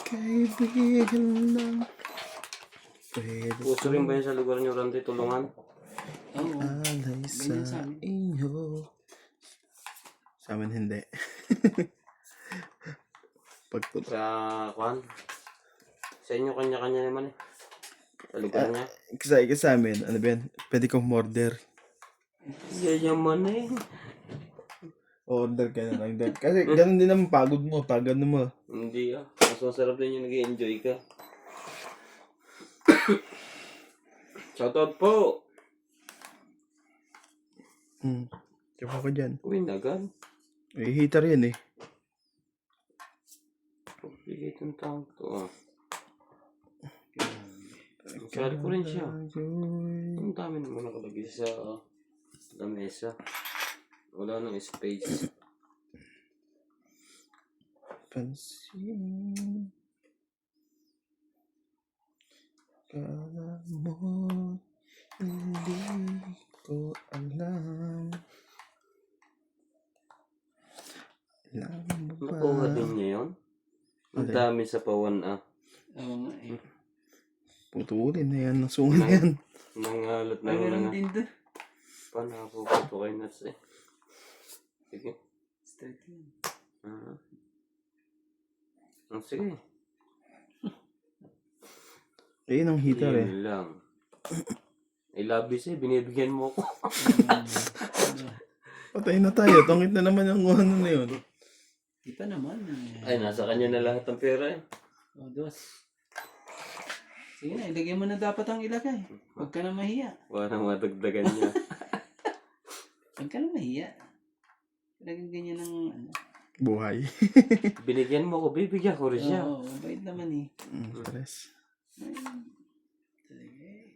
kaibigan lang pwede Puso rin ba yan sa lugar niyo, Randy? Tulungan? Oo. alay Ganyan sa sa amin. inyo. Sa amin hindi. Pagtulog. Sa, Kwan? Sa inyo, kanya-kanya naman eh. Sa lugar niya. Sa amin, ano ba yan? Pwede kong order. Yayaman eh. Order ka na lang din. Kasi ganun din naman, pagod mo, pag ano mo. Hindi ah. Mas masarap din yung nag-i-enjoy ka. Shoutout po! Tsaka ko dyan. Uy, nagan. Eh, heater yan eh. Bigay itong tawag to ah. Sari ko rin siya. Ang dami naman nakalagay sa lamesa. Wala nang space. Pansin. Kala mo, hindi ko alam. Alam mo ba? Nakuha din niya yun. Ang dami sa pawan ah. Oo nga eh. Putulin na yan, nasungan na yan. Nangalat na Ay, yun meron na. din doon. Paano ako puto kay Nuts eh. Sige. Straight yun. Ah. Sige. Ayun ang heater eh. Yun lang. Ay, labis eh. Binibigyan mo ko. Patay na tayo, tungit na naman ang ano na yun. Di pa naman. Ay, nasa kanya na lahat ng pera eh. O, 2. Sige na, ilagay mo na dapat ang ilagay. Huwag ka na mahiya. Parang madagdagan niya. Huwag ka na mahiya. Talagang ganyan ng ano. Buhay. Binigyan mo ko, bibigyan ko rin siya. Oo, bait naman eh. Stress. Talaga eh.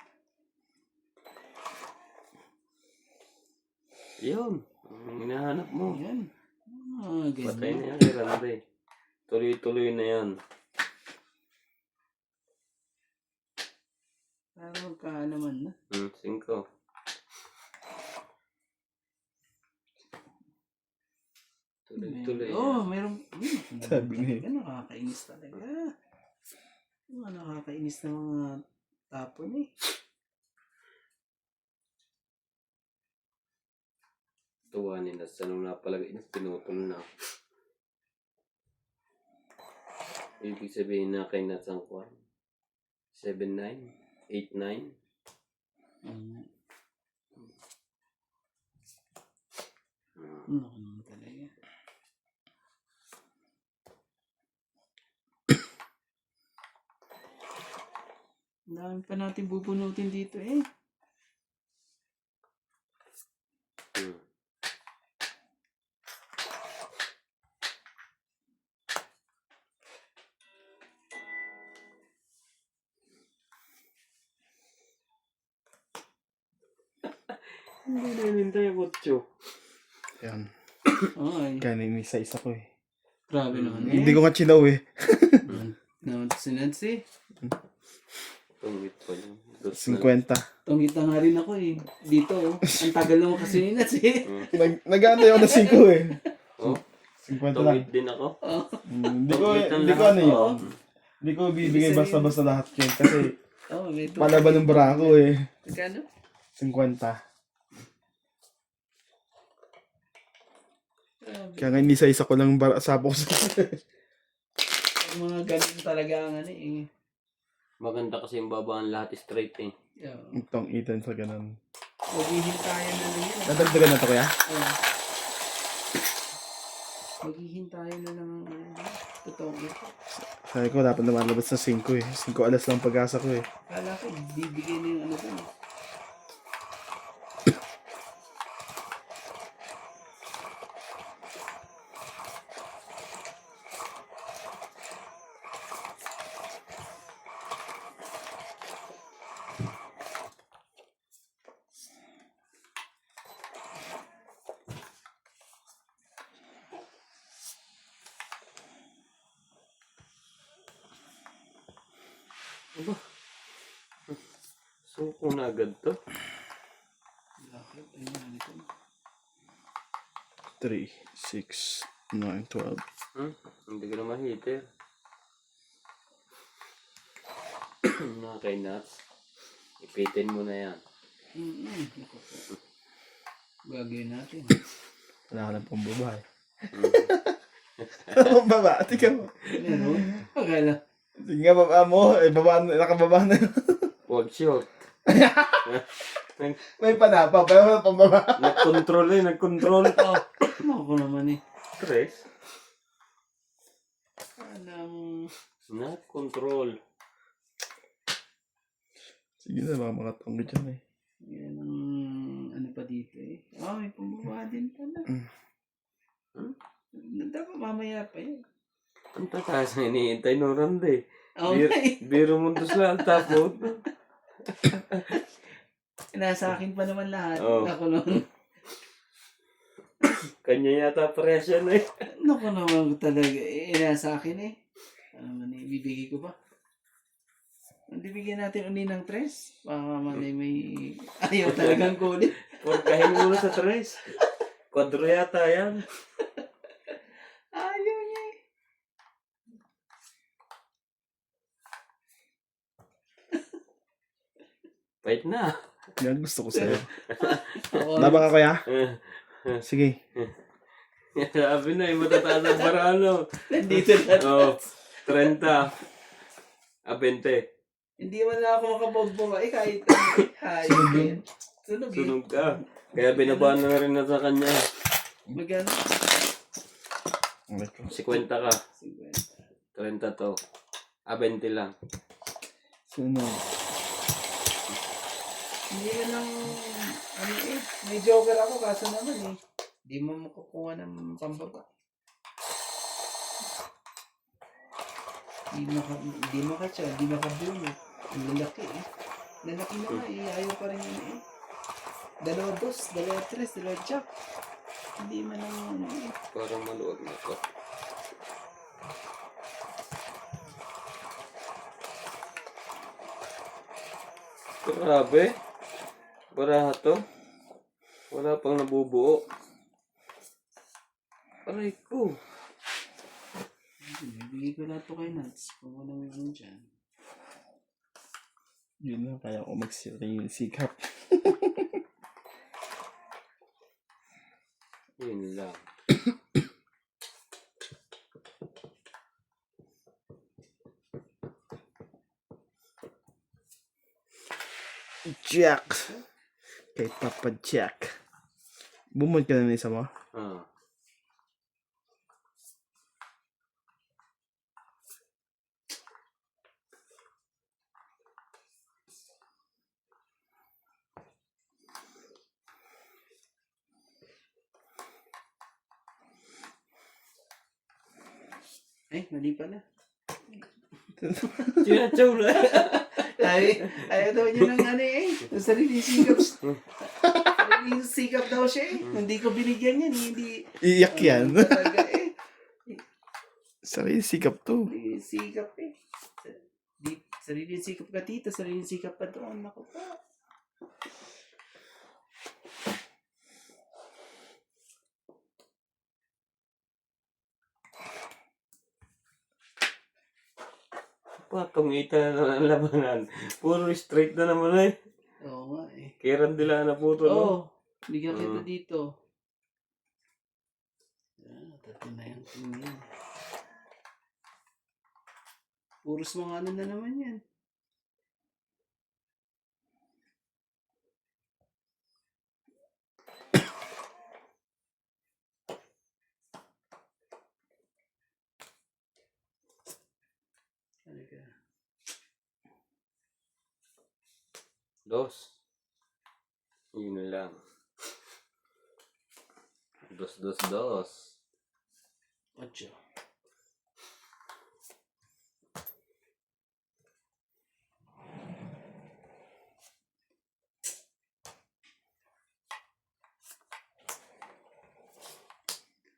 Yun. Ang hinahanap mo. Ayan. Patay Ganyan. na yan kay Randy. Tuloy-tuloy na yan. Para magka naman na. 5. Tuloy-tuloy. Oo, mayroong... Sabi nga eh. Nakakainis talaga. Mga nakakainis na mga tapon eh. Tuwanin na sa nung napalagay na pinutol na. Ibig sabihin na kay Nuts ang Kwan. 7-9? 8-9? Ano naman talaga. Ang dami pa natin bubunutin dito eh. Hindi na hinintay ang kutso. Yan. Oo ay. Kanin isa-isa ko eh. Grabe naman eh. Hindi ko nga chilaw eh. Naman si Nancy. Tungit pa yun. 50. Tungit na nga rin ako eh. Dito oh. Ang tagal naman kasi ni Nancy. Nag-aantay ako na 5 eh. Oh, 50 lang. tungit din ako. Hindi ko ano yun. Hindi ko bibigay basta-basta lahat yun. Kasi Oo, may ito. palaban ng barako eh. Magkano? 50. Kaya nga inisa-isa ko lang sabok sa... Yung mga ganun talaga ang ano eh. Maganda kasi yung babaan lahat straight eh. Yeah. Itong itan sa ganun. Maghihintayan na lang yun. Dadagdagan na to kuya? Oh. Maghihintayan na lang totoong ito. Sabi ko dapat lumalabas na 5 eh. 5 alas lang pag-asa ko eh. Kala ko, bibigay na yung ano dun. Suko na agad to. Bakit? Ayun na nito. 3, 6, 9, 12. Hindi ko na ma-heater. Mga kay nuts. Ipitin mo na yan. Naku po. Gagawin natin. Wala ka lang pang babae. Mm. Ang baba, tika mo. Meron? Akala. Sige nga, baba mo. Eh, baba, nakababa na yun. Huwag short. May panapa, pero wala pang baba. Nag-control eh, nag-control pa. Naku naman eh. Tres. Alam. Nag-control. Sige na, baka makatanggo dyan eh. Yan ang ano pa dito eh. May pambaba din pala. Dapat mamaya pa yun. Ang tataas na iniintay ng rande. Okay. Biro mo doon sa tapos. Nasa akin pa naman lahat. Oo. Naku naman. Kanya yata presya na eh. Naku naman talaga. Nasa akin eh. Ano man eh, bibigay ko ba? Hindi bigyan natin uli ng tres. Baka man eh, may ayaw talagang kulit. Pagkahin mo na sa tres. Kwadro yata yan. Ayaw niya eh. Wait na. Yan gusto ko sa'yo. Ako, Laban ka kuya? Sige. Sabi na, matataas ang parano. nandito na. Oh, 30. 20. Hindi man na ako makapagbunga. Kahit hayop yan. Sunog eh. Sunog ka. Kaya binabaan na rin na sa kanya. Magano? 50 ka. 30 to. 20 lang. Sunod. Hindi man lang, ano eh, may joker ako kaso naman eh. Hindi mo makukuha ng pambaba. Hindi makatsa, hindi makabunot. Ang lalaki eh. Lalaki na nga eh, ayaw pa rin yun eh. 2 dos, 2 tres, 2 jack. Hindi man lang ano eh. Parang maluwag na to. Grabe. Barato. Wala pang nabubuo. Aray ko. Bibigay ko lahat to kay Nats. Kung walang meron dyan. Yun na, kaya ko magsikap. Yun lang. Jack. Kay Papa Jack. Bumod ka na ng isa mo? Ah. Mali pala. Sinachaw na. Ayaw daw niya ng ano eh. Sariling sikap. Sariling sikap daw siya eh. Hindi ko binigyan yan. Hindi. Iyak yan. Talaga eh. Sarili sikap to. Sariling sikap eh. Sariling sikap ka dito. Sariling sikap pa doon. Naku pa. Patungita na naman ang labanan. Puro straight na naman eh. Oo nga eh. Kaya randila na puro no? Oo. Bigyan kita dito. na yan. Ano yan? Puros mga ano na naman yan. Talaga. Dos. Yun na lang. Dos. 8.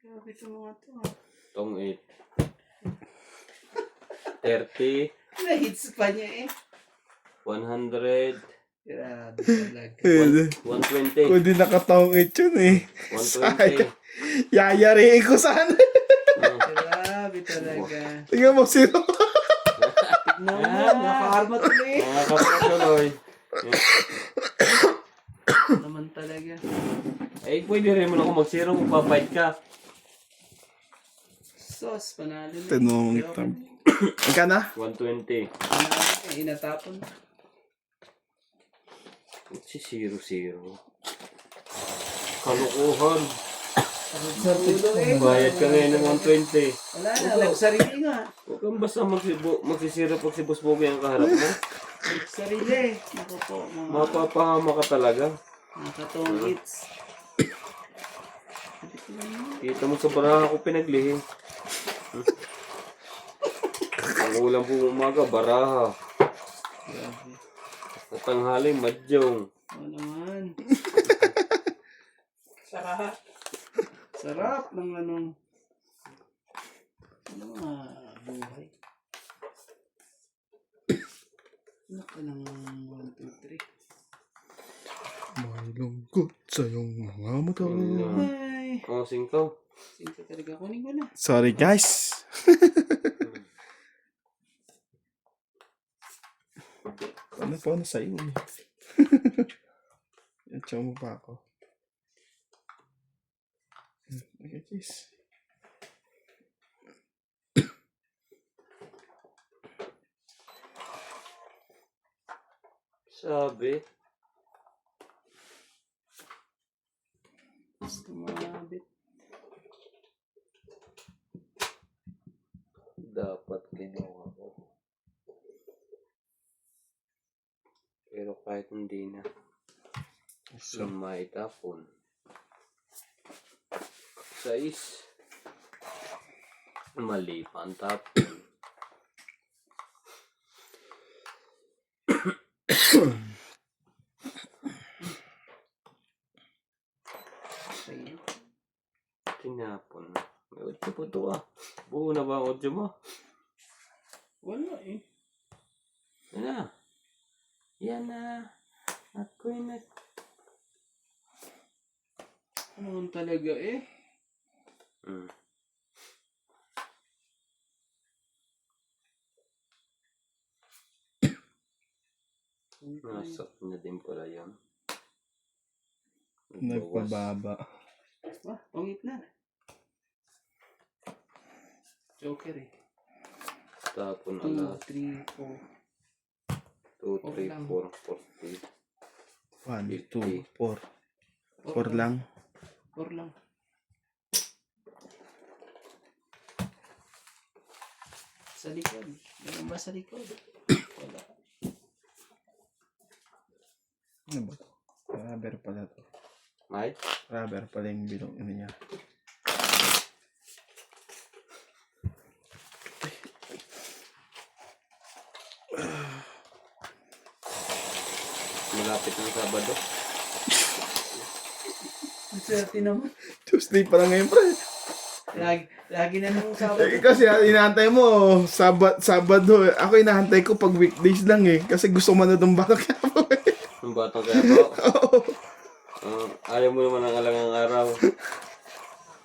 Grabe ito mga to. Tong 8. 30. Na-hits pa niya eh. 100. Grabe talaga. 120. Kung di nakataong yun eh. 120. Yayariin ko sana. Grabe talaga. Tingnan mo, sino? Tignan mo, naka-arma tuloy. Mga kapatuloy. Naman talaga. Eh, pwede rin mo na kung mag-zero kung papayad ka. Sos, panalo na. Tanong Pero ito. Ika na? 120. panalo na, inatapon. Si 0-0. Kalukuhan. Sa tulo eh. Bayad ka ngayon ng 120. Wala na, nagsarili nga. Huwag kang basta magsisira pag si Boss Bogey ang kaharap mo. Nagsarili. Naku po, mga Mapapahama ka talaga. nakatong hits. Kita mo sa baraha ko pinaglihi. Ang ulam po umaga, baraha. Grabe. At tanghali, madyong. Oo naman. Sarap. Sarap ng anong ano nga buhay. Ano ka ng 1, 2, 3? May lungkot sa iyong mga mata. Ay, Oh, 5. singka talaga. Kunin ko na. Sorry guys. Ano pa na sa'yo eh. Yachaw mo pa ako. Okay, guys. Sabi, Gusto mabit. dapat ginawa ko. Pero kahit hindi na, so maitapon. 6. Mali pa ang tapon. Sa'yo. Tinapon. May 8 po ito ah. Buo na ba ang 8 mo? Wala eh. Yan na. Yan na. Ako'y nag... Ano man talaga eh. Hmm. Nasap na din pala yun. Nagpababa. Ah, pangit na. Joker eh. Tapon 2, alas. 3, 4. 2, 3, lang. 4, 40. 1, 2, 4. 4 4 lang. 4 lang. Sa likod. Meron ba sa likod? Wala. Ano ba? Rubber pala to. May? Rubber pala yung bilong ano niya. Malapit ng Sabado. Ang swerte naman. Tuesday pa lang ngayon, pre. Lagi na nung Sabado. Kasi inaantay mo, Sabado. Ako inaantay ko pag weekdays lang eh. Kasi gusto mo na itong bata kaya po eh. Ang batang kaya po. Ayaw mo naman ang alangang araw.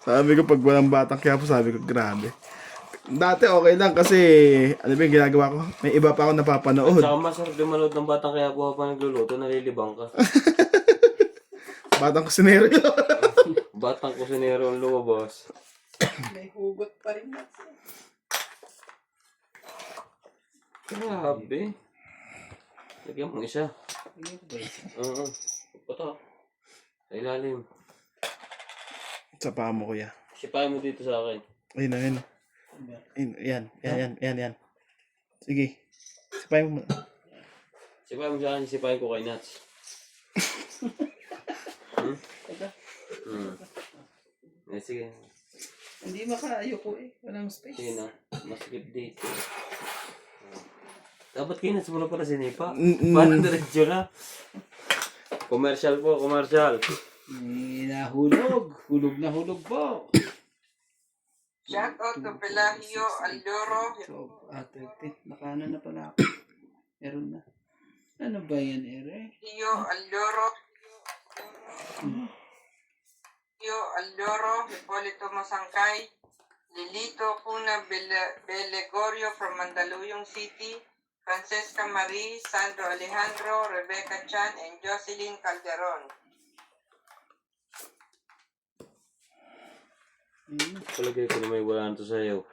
Sabi ko pag walang batang kaya po, sabi ko grabe. Dati okay lang kasi, ano ba yung ginagawa ko? May iba pa ako napapanood. Saka masarap din manood ng batang kaya po pa nagluluto, nalilibang ka. Batang kusinero. Batang kusinero ang lumabas. May hugot pa rin na. Grabe. Lagyan mo isa. Tingnan ko ba isa? Oo. Ito. Sa ilalim. Sa paa mo, kuya. Sipahin mo dito sa akin. Ayun na, ayun. Ba? Yan. Sige. Sipahin mo. Sipahin mo sa akin, sipahin ko kay Nats. Teka. Sige. Hindi ayoko eh. Walang space. Sige na. Masikip dito. Dapat kay Nats mo na pala sinipa. Mm-mm. Parang diretso na. Commercial po, commercial. Nahulog. Hulog na hulog po. Shout out to Pelagio Aldoro. 12, 13. Nakaano na pala ako. Meron na. Ano ba yan, Ere? Rio Aldoro. Rio Aldoro. Hipolito Masangkay. Lilito Cuna Belegorio from Mandaluyong City. Francesca Marie, Sandro Alejandro, Rebecca Chan, and Jocelyn Calderon. Palagay ko na may wala na to sa'yo.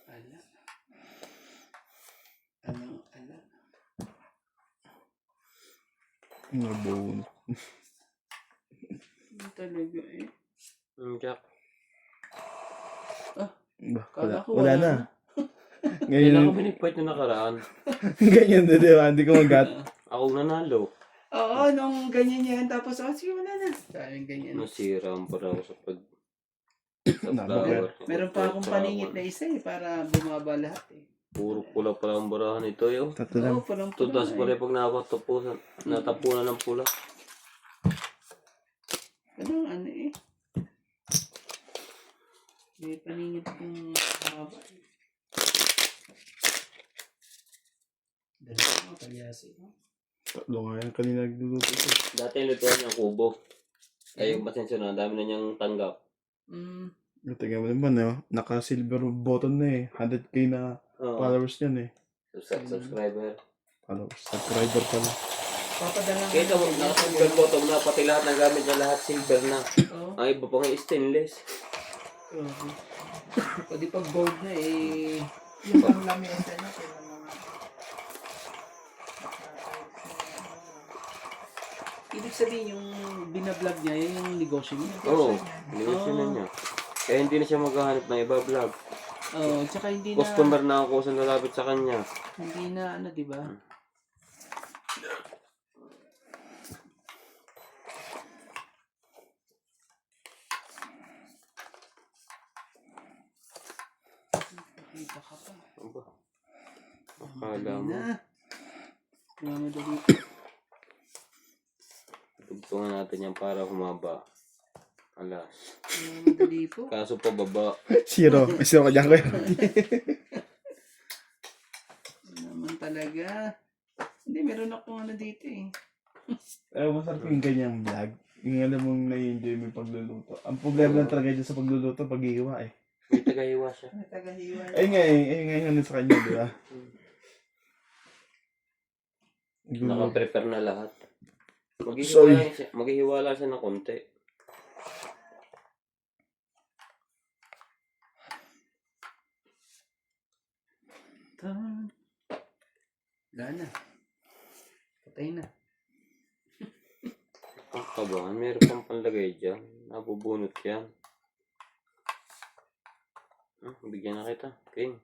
Ala. Ala. Nabunot. Ano talaga eh. Jack. Wala, Kala ko wala na. Kailan ko Ngayon, binigpait yung nakaraan. ganyan na, di ba? Hindi ko magat. Ako nanalo. Oo, nung ganyan yan. Tapos, sige, wala na. Sabi ganyan. Nasira ang para ako sa pag... Nabagal. Meron pa akong paningit na isa eh, para bumaba lahat eh. Puro pula pala ang barahan ito yo. Tatlo lang. Oo, palang Tudas pala pag natapunan ng pula. Ano eh. May paningit kong haba eh. Dalawa mga palyasi. Tatlo nga yan. Kanina nagluluto ko. Dati lutuan niyang kubo. Ay yung pasensya na, dami na niyang tanggap. Tingnan mo naman, no? Naka-silver button na eh. 100k na Oo. followers yan eh. Subscriber. Followers. Subscriber pala. Papadala nga. Kita mo, naka-silver bottom na, pati lahat ng gamit niya, lahat silver na. Oo. Ang iba pa nga stainless. Pwede pag gold na eh. Yung pang lamesa niya, kaya mga... Ibig sabihin yung binablog niya, yun yung negosyo niya. Oo, binigyan na niya. Kaya hindi na siya maghahanap ng iba vlog. Oo, tsaka hindi na, Customer na ako sa nalapit sa kanya. hindi na ano, di ba? Nakita ka pa. Aba. Akala mo. Na. Kaya madali. Tugtungan natin yan para humaba. Alas. Kaya madali po. Kaso pa baba. Zero. May zero ka dyan, kuya. Ano naman talaga. Hindi, meron akong ano dito eh. Masarap yung ganyang vlog. Yung alam mong na-enjoy mo yung pagluluto. Ang problema lang talaga dyan sa pagluluto, pag-iiwa eh. May tagahiwa siya. May tagahiwa. Ayun nga yung ano sa kanya, di ba? Naka-prepare na lahat. Sorry. Maghihiwala siya ng konti. Wala na. Patay na. Ang kabahan, meron pang panlagay dyan. Nabubunot yan. Bigyan na kita, King.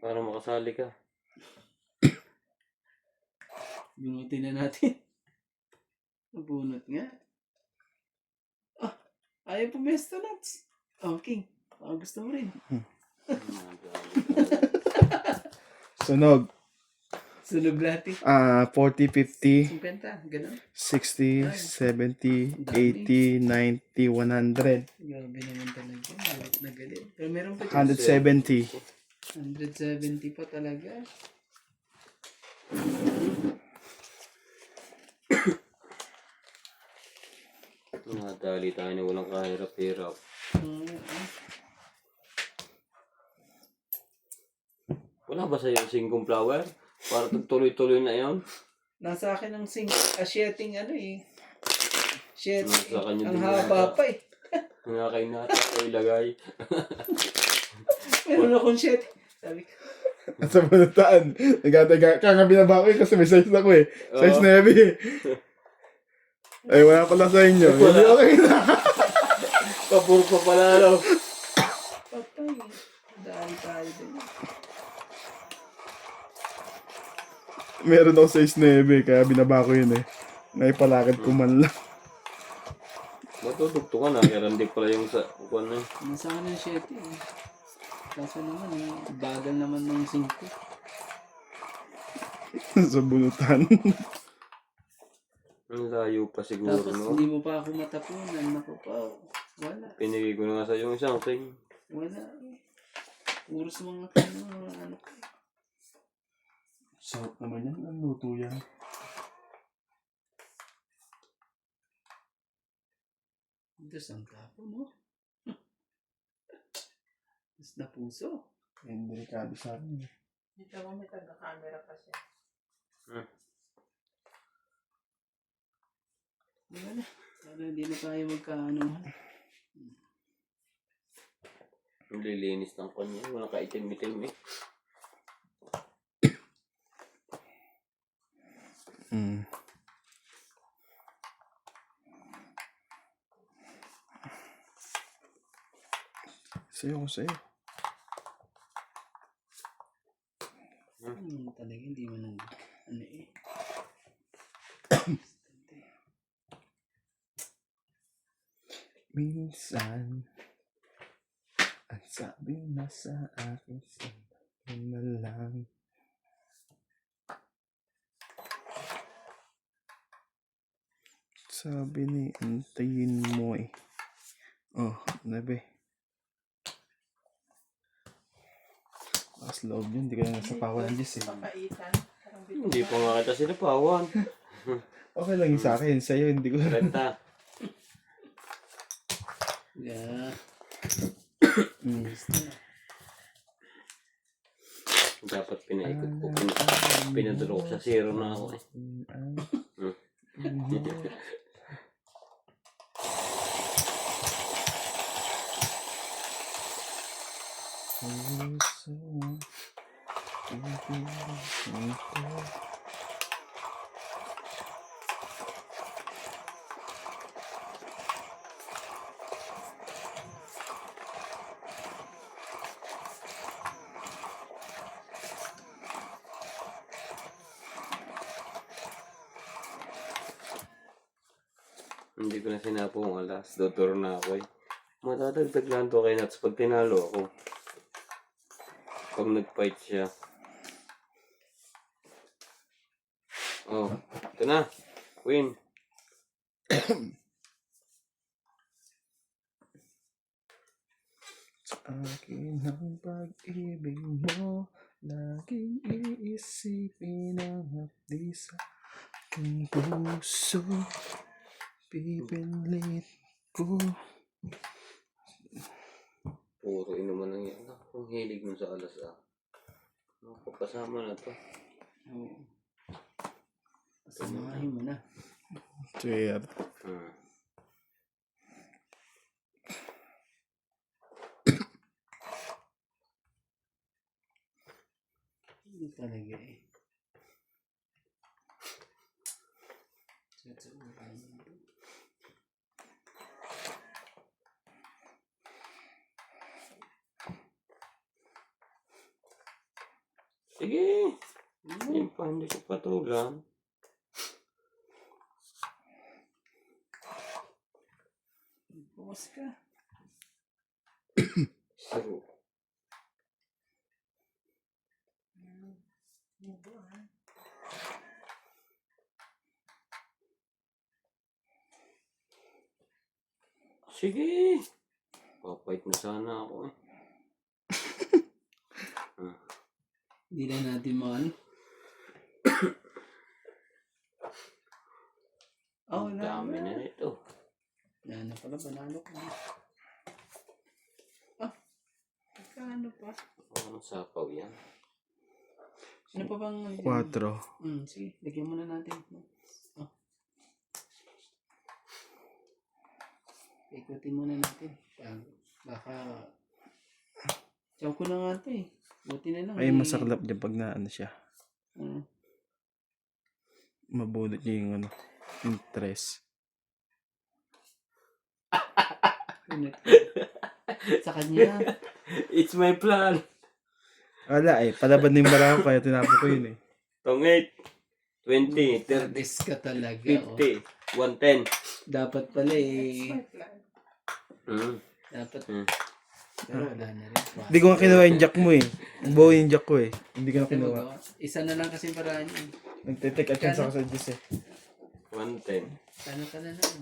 Para makasali ka. Bunutin na natin. Nabunot nga. Ayaw pumesto, Nats. King. Gusto mo rin. Sunog. Sunog natin. 40, 50, 50, gano'n. 60, 70, 80, 90, 100. Grabe naman talaga. Galit na galit. Pero meron pa 170. 170 pa talaga. Nadali tayo na walang kahirap-hirap. Wala ba sa'yo yung singkong flower? Para tuloy-tuloy na yon. Nasa akin ang sheting ano eh. Sheting. Nasa kanya Ang din haba pa eh. Nga kayo nata ko ilagay. Meron akong sheting. Sabi ko, Sa bunutan. Kaya binaba ko eh kasi may size ako eh. Size Oo. 9. Ay, wala pala sa inyo. Hindi okay na. Kapur pa pala no. patay. Dahil tayo din. Meron ako size 9 kaya binaba ko yun eh. Naipalakad ko man lang. Matutugtungan na. Kaya hindi pala yung sa kuwan na yun. Nasa akin ang sheting eh. Kaso naman eh, bagal naman ng 5. Sa bunutan. Ang layo pa siguro Tapos no. hindi mo pa ako matapunan. Naku pa, wala. Pinigay ko na nga sa yung isang thing. Wala eh. Puros mga ano. Sarap naman yan. Ang luto yan. Diyos ang tapo mo. Diyos na puso. Yan, delikado sa akin. Dito ako may taga-camera kasi. Wala na. Sana hindi na tayo magkaano. Ang lilinis ng kanya. Walang kaitim-itim eh. Mm. Sayo ko sa'yo. Talaga hindi mo nang ano eh. Minsan, ang sabi na sa akin, sabi na lang. Sabi ni, antayin mo eh. Oh, nabe. Mas loob yun, hindi ka na nasa pawalan Diyos eh. Papaitan. Parang bito. Hindi pa nga kita sinapawan. Okay lang yung sa akin, sa'yo hindi ko. Renta. Yeah. Mm. Dapat pinaikot ko. Pinadalo ko sa zero na ako eh. Hindi ko na sinapo ang alas. Dotoro na ako eh. Matadagdag lang to kay Nats pag tinalo ako. Pag nag-fight siya. Oh, ito na. Win. Akin ang pag-ibig mo, laging iisipin ang hapdi sa aking puso. Pipilit ko. Puro inuman ng yan. Kung hilig mo sa alas ah. Kapasama na to. Oo. Pasamahin mo na. Chair. Hindi talaga eh. Sa ulan nito. Sige. Hindi pa, hindi ko patulang. Bukas ka. Saro. Sige. Papait na sana ako eh. Hindi na natin maano. Ang dami na nito. Yan na pala, banalo ko. Ah, magkano pa? Anong sapaw yan? Ano pa bang... 4. Sige, lagyan muna natin. Oh. Ikutin muna natin. Baka... Chow ko na nga ito eh. Buti na lang. Ay, masaklap dyan pag na ano siya. Mm. Mabunot niya yung ano, interest. Sa kanya. It's my plan. Wala eh, palaban na yung barako kaya tinapo ko yun eh. Tongit. 20, 30, Tardis ka talaga. Oh. 50, 110. Dapat pala eh. My plan. Dapat. Mm. Pero wala na rin. Hindi ko nga kinuha yung jack mo eh. Buo yung jack ko eh. Hindi ko na kinuha. Isa na lang kasi paraan yun. Nagtitik at chance ako sa Diyos eh. 110. Sana ka na lang.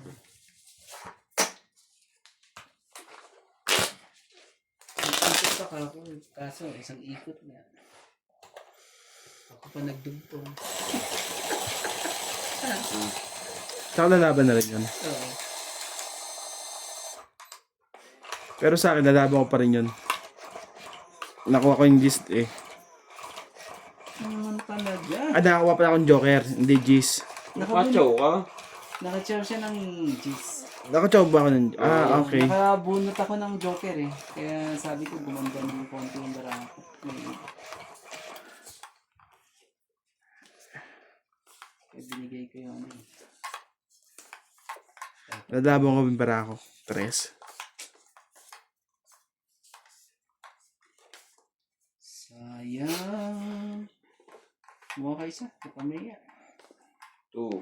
Ikot pa ka ako. Kaso isang ikot na. Ako pa nagdugtong. Tsaka lalaban na rin yun. Oo. Pero sa akin, lalaban ko pa rin yun. Nakuha ko yung gist eh. Naman talaga. Nakakuha pa akong joker, hindi gist. Nakachow ka? Nakachaw siya ng G's. Nakachow ba ako nun? Ah, okay. Nakabunot ako ng Joker eh. Kaya sabi ko gumanda ng konti yung barako. Kaya binigay ko yung ano eh. Lalaban ko yung barako. 3. Sayang. Mukha ka isa. Kapamaya. 2,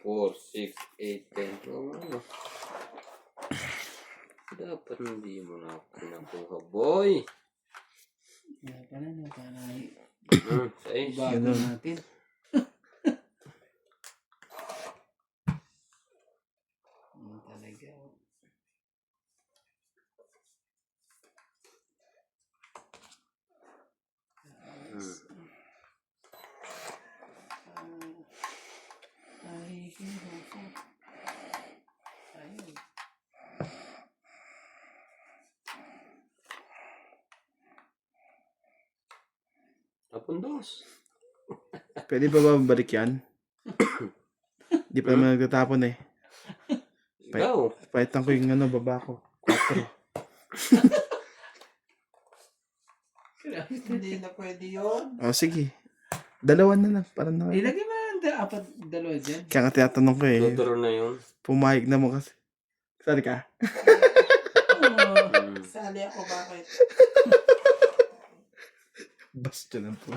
4, 6, 8, 10. Ano? Dapat hindi mo na ako nakuha, boy. Kaya pala na para Say, ibago Ganun. natin. Ano talaga. Ay, hirap. Ayun. Tapundos. Pwede pa ba mabalik yan? Di pa naman nagtatapon eh. Ikaw. Paitan ko yung ano, baba ko. 4. Hindi na pwede yun. O sige. 2 na lang. Parang na. Ilagay mo ang dalawa dyan. Kaya nga tinatanong ko eh. Tuturo na yun. Pumayag na mo kasi. Sali ka. Oh. Sali ako, bakit? Basta lang po.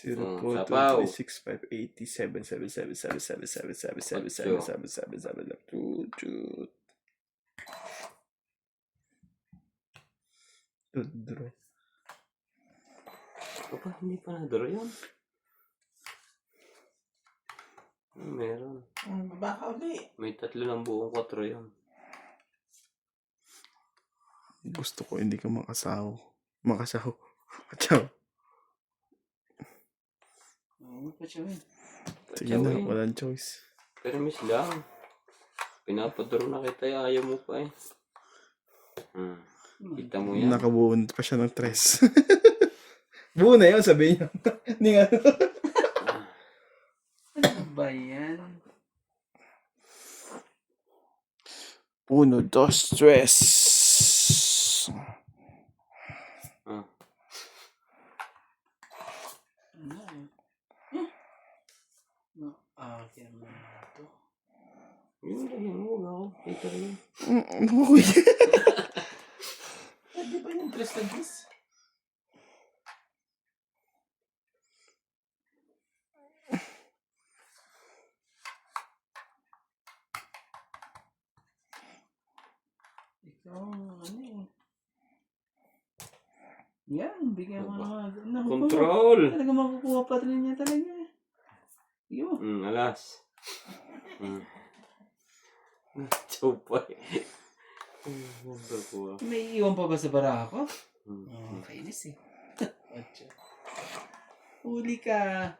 0, Oh, 4, sapaw. 2, 3, 6, 5, 8, 7, 7, 7, 7, 7, 7, 7, 7, 7, 7, 7, 7, 7, 2, 2. Draw. Aba, hindi pa na-draw yun. Meron. Baka uli. May 3 ng buong 4 yun. Gusto ko hindi ka makasaw. Makasaw. Ciao. Oo, pa siya eh. Sige na, walang choice. Pero miss lang. Pinapadaro na kita, ayaw mo pa eh. Kita mo yan. Nakabuon pa siya ng 3. Buo na yun, sabihin niya. Hindi nga. Ano ba yan? 1, 2, 3. Ano eh? Kaya mo na ito. Yun lang yun. Huwag ako. Kita rin. Pwede ba yung dress na dress? Ikaw, ano eh. Yan, bigyan mo naman. Control! Talaga makukuha pa rin niya talaga. Yun. Alas. Chupa eh. May iwan pa ba sa barako? Kainis eh. Huli ka.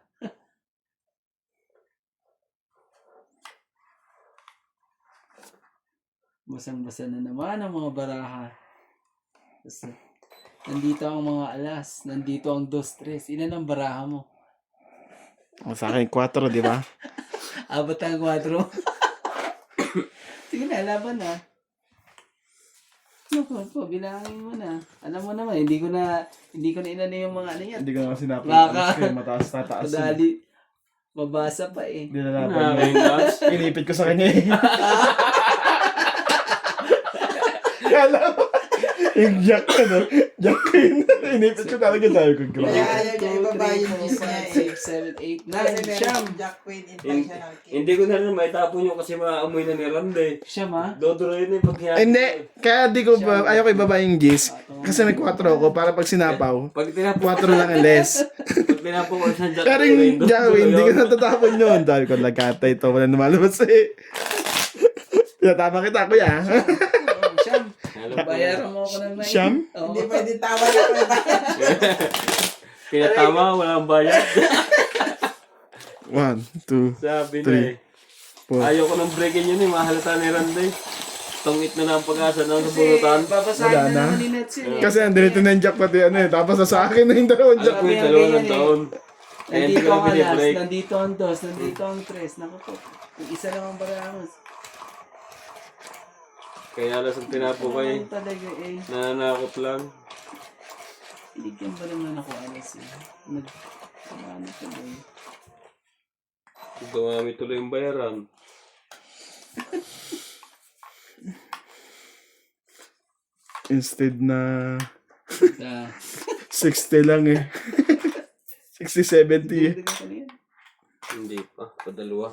Basang-basa na naman ang mga baraha. Tapos, nandito ang mga alas. Nandito ang 2-3. Ilan ang baraha mo? Sa akin, 4, di ba? Abot ang 4. Sige na, laban na. Po, bilangin mo na. Alam mo naman, hindi ko na inano yung mga ano yan. Hindi ko naman sinabi. Baka- Mataas, tataas. Madali. Mabasa pa eh. Hindi na natin. Nakakainas. Inipit ko sa kanya eh. Kala mo, yung jack ko, no? Jack ko yun. Inipit ko talaga sabi ko, Kaya grabe. ayaw niya ibaba yung gis niya eh. 7, 8, Kasi 9. meron Siyam. yung Jack Queen invite siya ng king. Hindi ko na rin may tapon nyo kasi maamoy na ni Randy. Siyam ha? Dodoro yun eh pag hinapon. Hindi, kaya di ko ba, ayaw ko ibaba yung gis. Kasi may 4 ako para pag sinapaw, Pag tinapon 4 lang ang less. pag tinapon ko isang Jack Pero yung Jawin, hindi ko natatapon yun. Dahil ko nagkatay ito, wala lumalabas eh. Tama kita, kuya. Oo, Siyam. Alam ko Bayaran mo ako ng 9. Siyam? Oo. Hindi pwede tawa na may bayan. pinatama, walang bayad. 1, 2, Sabi na Three. eh. 4. Ayaw ko ng breakin yun eh, mahalata ni Randy. Tungit na ng pag-asa ng sabunutan. Babasahin Wala na na. naman ni Nets yun eh. Kasi andito na yung jack pati ano eh. Tapos sa akin na yung dalawang jack. Ako yung dalawang ng taon. Kaya hindi Nandito ko ang na alas, binibreak. nandito ang 2, nandito ang 3. Naku po. Yung isa lang ang barangos. Kaya alas ang tinapo ko eh. Ano talaga eh. Nananakot lang. Binigyan ba naman ako alas eh. Ano tuloy. Dumami tuloy yung bayaran. Instead na Da. 60 lang eh. 60, 70 eh. Dagdagan ko na yan. Hindi pa, padalawa.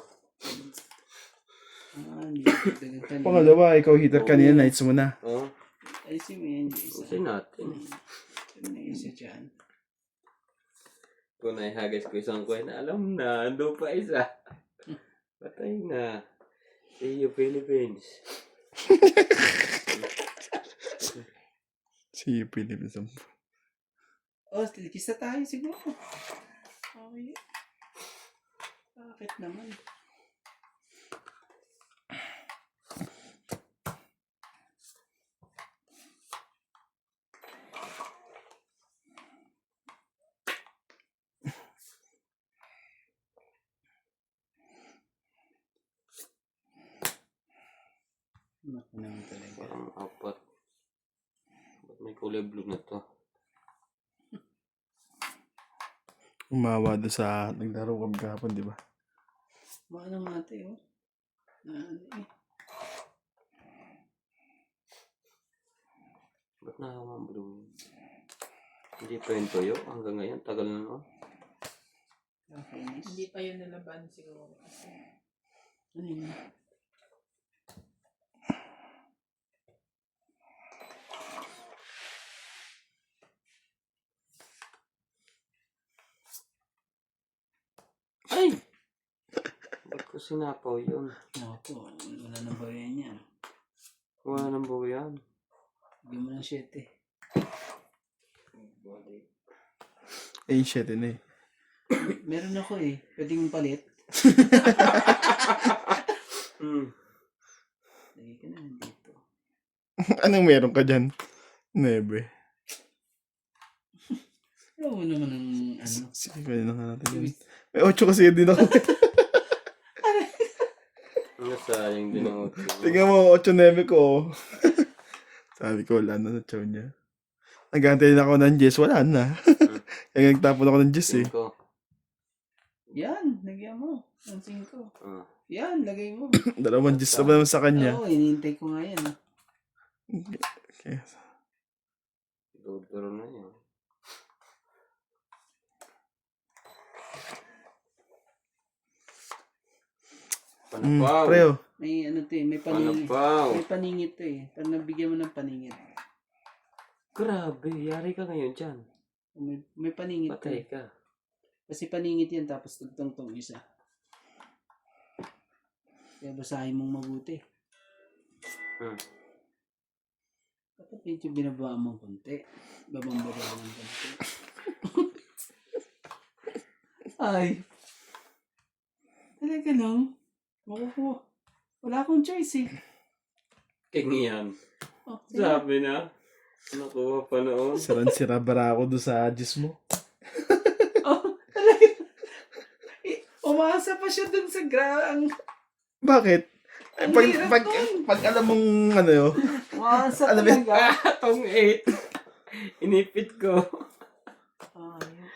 Hindi dagdagan ka na. Pangalawa, ikaw hitter kanina, nights mo na. Oh, Ayusin mo yan, yung isa. kasi natin. Ano na isa dyan? Kung naihagas ko isang coin, alam na, ando pa isa. Patay na. See you, Philippines. Si Philippines. Oh, kisa tayo siguro. Okay. Bakit naman? Naku naman talaga. Parang apat. Ba't may kulay blue na to? Umawa doon sa naglaro kami kahapon, di ba? Baka ng mate, oh. Ano eh. Ba't nakawang blue? Hindi pa yun toyo hanggang ngayon. Tagal na naman. Nakakainis. Hindi pa yun nalaban siguro. Kasi Ano yun? Ay! Ba't ko sinapaw yun? Naku, wala nang bayan yan. Wala nang bawa yan. Bigyan mo ng 7. Eh, shit, yun eh. Meron ako eh. Pwede mong palit. Lagi ka na dito. Anong meron ka dyan? Nebe. Alam mo naman ang ano. Sige, pwede na nga natin yun. May 8 kasi yun din ako. Ang sayang din ang utro. Tingnan mo, 8-9 ko. Sabi ko, wala na sa chow niya. Nagantay na ako ng Jess, wala na. Kaya nagtapon ako ng Jess eh. Cinco. Yan, lagyan mo. Ang 5. Ah. Yan, lagay mo. 2 Jess na ba naman sa kanya? Oo, hinihintay ko nga yan. Okay. Dodoro na yun. Panapaw. Preo. May ano to eh, may paningit. Panapaw. May paningit to eh. Pag nabigyan mo ng paningit. Grabe, yari ka ngayon dyan. May paningit to Patay eh. ka. Kasi paningit yan tapos tugtong tong isa. Kaya basahin mong mabuti. Dapat medyo binababa mo konti. Babang-baba mo konti. Ay. Talaga lang. Makukuha. Wala akong choice eh. King yan. Oh, Sabi na. Nakuha pa noon. Siran-sira bara ako doon sa juice mo. Oh, talaga. Umasa pa siya dun sa ang Bakit? Ang Pag, hirap pag, nun. pag alam mong ano yun, umasa Alam mo yun? talaga. Tong 8. Inipit ko. Ayun.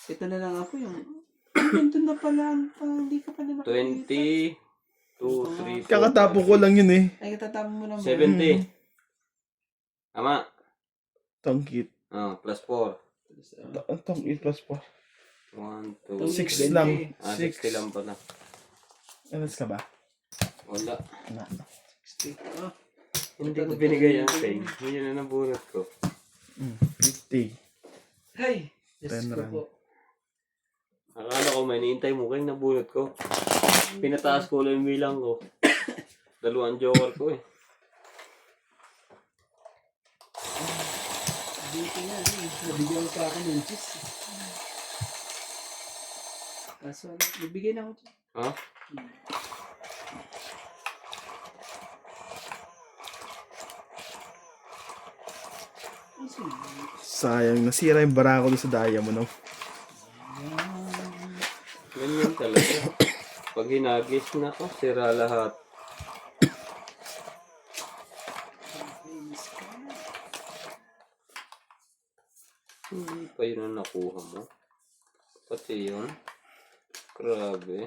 Ito na lang ako yung nandun na pala. Hindi ka pala nakikita. 20, 2, 3, 4, kakatapon ko lang yun eh. Ay, katatapon mo lang ba? 70. Tama. Tongkit. Plus 4. Tongkit plus 4. 1, 2, 6 lang. 60 lang pala. Alas ka ba? Wala. Wala. Oh, Hindi ko binigay ang pay. Yun na nabunot ko. 50. Ay, Diyos Ten ko rand. po. Akala ko may niintay mo kayo nabunot ko. Pinataas ko lang yung bilang ko. 2 joker ko eh. Buti nga, nabigyan mo pa ako ng cheese. Kaso, nabigyan ako dyan. Ha? Ay, sige. Sayang, nasira yung bara ko doon sa daya mo, no? Ganyan talaga. Pag hinagis na ko, sira lahat. Hindi pa yun ang nakuha mo. Pati yun. Grabe.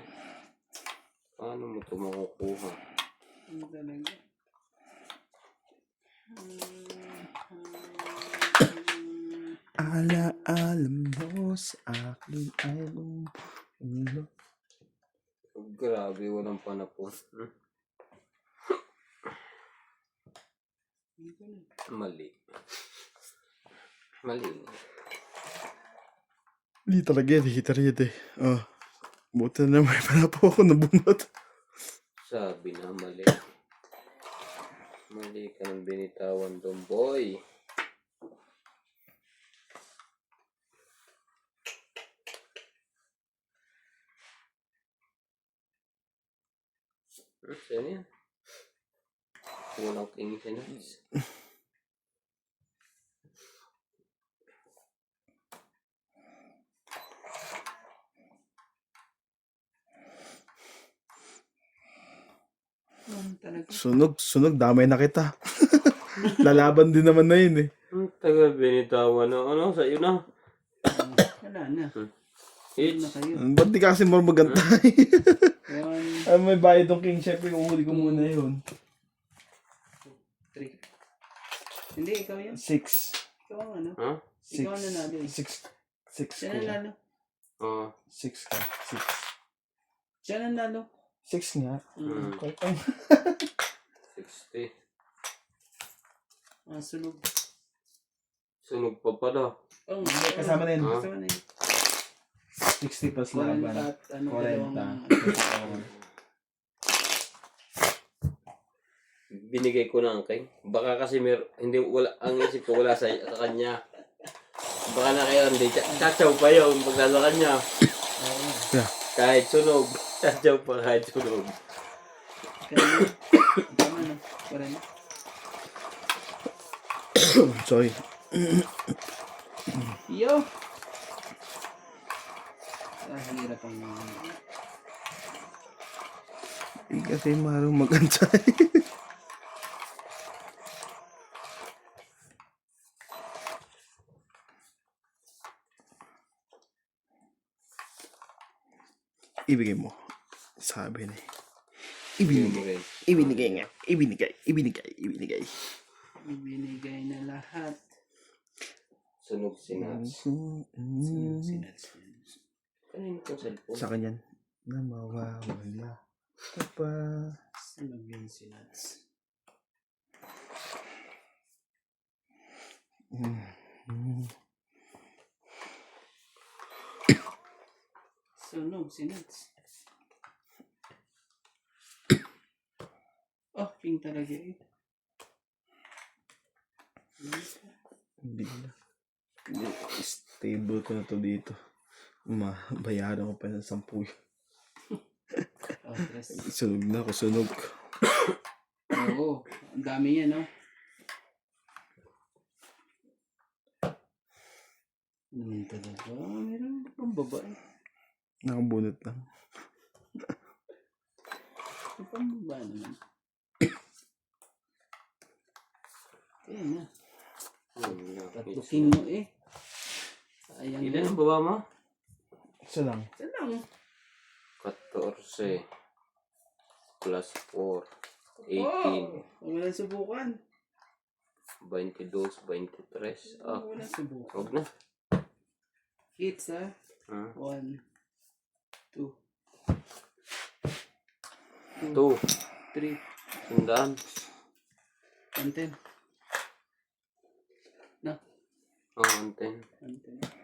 Paano mo ito makukuha? Ano talaga? Alam mo sa akin ay ulo. Grabe, walang panapon. Mali. Mali. Hindi talaga yan, hitar yun eh. Oh, buta na may panapo ako nabunot. Sabi na mali. Mali ka ng binitawan doon, boy. Saan yan? Walang king sinas. Talaga. Sunog, damay na kita. Lalaban din naman na yun eh. Ang tagal binitawan na ano, sa'yo na. Wala na. It's Na kayo. Ba't di kasi mo magantay? One, Ay, may bayad tong king, syempre uhuli ko muna yun. 3. Hindi, ikaw yan. 6. Ikaw ang ano. ha? Ikaw ang nanalo eh. 6 Siya ko. nanalo. Oo. 6 ka. Siya nanalo. 6 nga. Hmm. Okay. Ay, 60. Sunog. Sunog pa pala. Oh, kasama na yun. Ha? Kasama na yun. 60 plus 40 laban. at ano, 40. dalawang- Binigay ko na ang king. Baka kasi hindi wala ang isip ko wala sa kanya. Baka na kaya hindi tatsaw pa yung paglalakan niya. Yeah. Kahit sunog. Tatsaw pa kahit sunog. Kaya, tama na. 40. Sorry. Yo! Hirap ang Hindi kasi marunong magantay. Ibigay mo. Sabi na. Ibinigay. Ibinigay nga. Ibinigay. ibinigay na lahat. Sunog sinats. Sinats. Kanino itong cellphone? Sa kanyan. Na mawawala. Pa. Sunog yung sinats. Sunog, sinats. Oh, king talaga eh. Hindi na. Stable ko na to dito. Bayaran ko pa ng 10. Oh, yes. Sunog na ako, sunog. Oo, ang dami yan, no? Naman talaga. Meron pang babae. Nakabunot lang. May pang babae naman. Ayan na. Tatlukin mo eh. Sayang Ilan na. ang baba mo? Isa lang. Isa lang. 14 plus 4, 18, Huwag mo lang subukan. 22, 23. Ah, Huwag mo lang subukan. huwag na. Hits ha. Hmm. 1, 2, 2, 3, sundaan. 10. Oh, 10. 10.